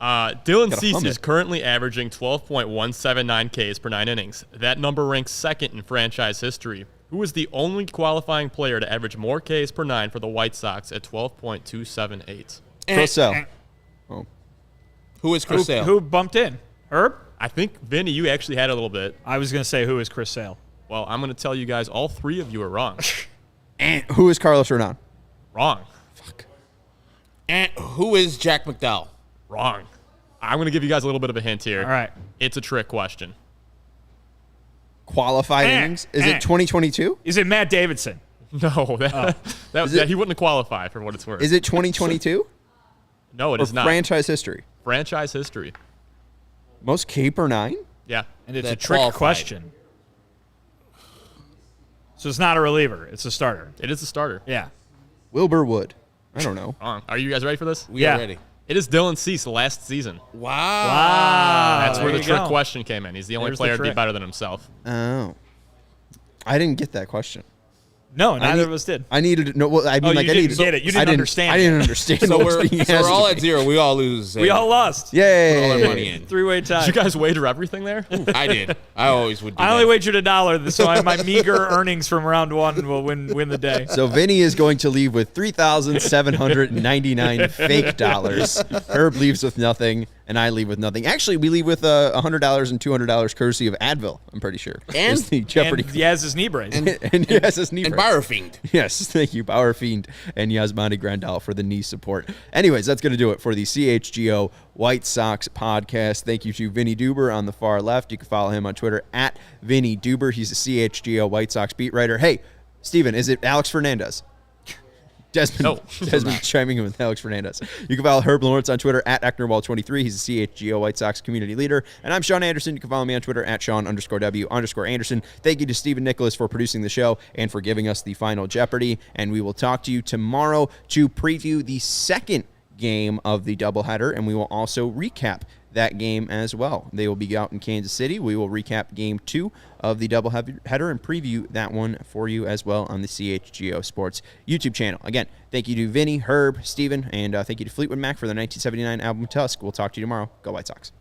Dylan Gotta Cease hum is it. currently averaging 12.179 Ks per 9 innings. That number ranks second in franchise history. Who is the only qualifying player to average more Ks per 9 for the White Sox at 12.278? Chris Sale. Oh. Who is Chris Sale? Who bumped in? Herb? I think, Vinny, you actually had a little bit. I was going to say, who is Chris Sale? Well, I'm going to tell you guys, all 3 of you are wrong. And who is Carlos Rodon? Wrong. Fuck. And who is Jack McDowell? Wrong. I'm going to give you guys a little bit of a hint here. All right. It's a trick question. Qualified innings? Is it 2022? Is it Matt Davidson? No, he wouldn't qualify for what it's worth. Is it 2022? No, it Or is not. franchise history? Franchise history. Most K per 9? Yeah. And it's That a trick qualified. question. So it's not a reliever. It's a starter. It is a starter. Yeah. Wilbur Wood. I don't know. Wrong. Are you guys ready for this? We Yeah. are ready. It is Dylan Cease last season. Wow. That's where there the you trick go. question came in. He's the only There's the player to be trick. better than himself. Oh. I didn't get that question. No, neither of us did. I needed to know. Well, I mean, Oh, like, you I didn't needed. get it. You didn't understand I it. didn't understand. So what was we're being so asked we're all of at me. 0. We all lose. We all lost. Yay! Put all our money in. Three-way tie. Did you guys wager everything there? I did. I always would do I only that. wagered $1, so my meager earnings from round 1 will win the day. So Vinny is going to leave with 3,799 fake dollars. Herb leaves with nothing, and I leave with nothing. Actually, we leave with $100 and $200 courtesy of Advil. I'm pretty sure. And- It's the Jeopardy. And Yaz's knee brace. And yes, it's knee And brace. Buyer Fiend. Yes, thank you, Bauer Fiend and Yasmani Grandal for the knee support. Anyways, that's going to do it for the CHGO White Sox podcast. Thank you to Vinnie Duber on the far left. You can follow him on Twitter at Vinnie Duber. He's a CHGO White Sox beat writer. Hey, Steven, is it Alex Fernandez? Desmond chiming in with Alex Fernandez. You can follow Herb Lawrence on Twitter at EcknerWall23. He's the CHGO White Sox community leader. And I'm Sean Anderson. You can follow me on Twitter at Sean_W_Anderson. Thank you to Stephen Nicholas for producing the show and for giving us the final Jeopardy. And we will talk to you tomorrow to preview the second game of the doubleheader, and we will also recap that game as well. They will be out in Kansas City. We will recap game 2 of the doubleheader and preview that one for you as well on the CHGO Sports YouTube channel. Again, thank you to Vinny, Herb, Steven, and thank you to Fleetwood Mac for the 1979 album Tusk. We'll talk to you tomorrow. Go White Sox.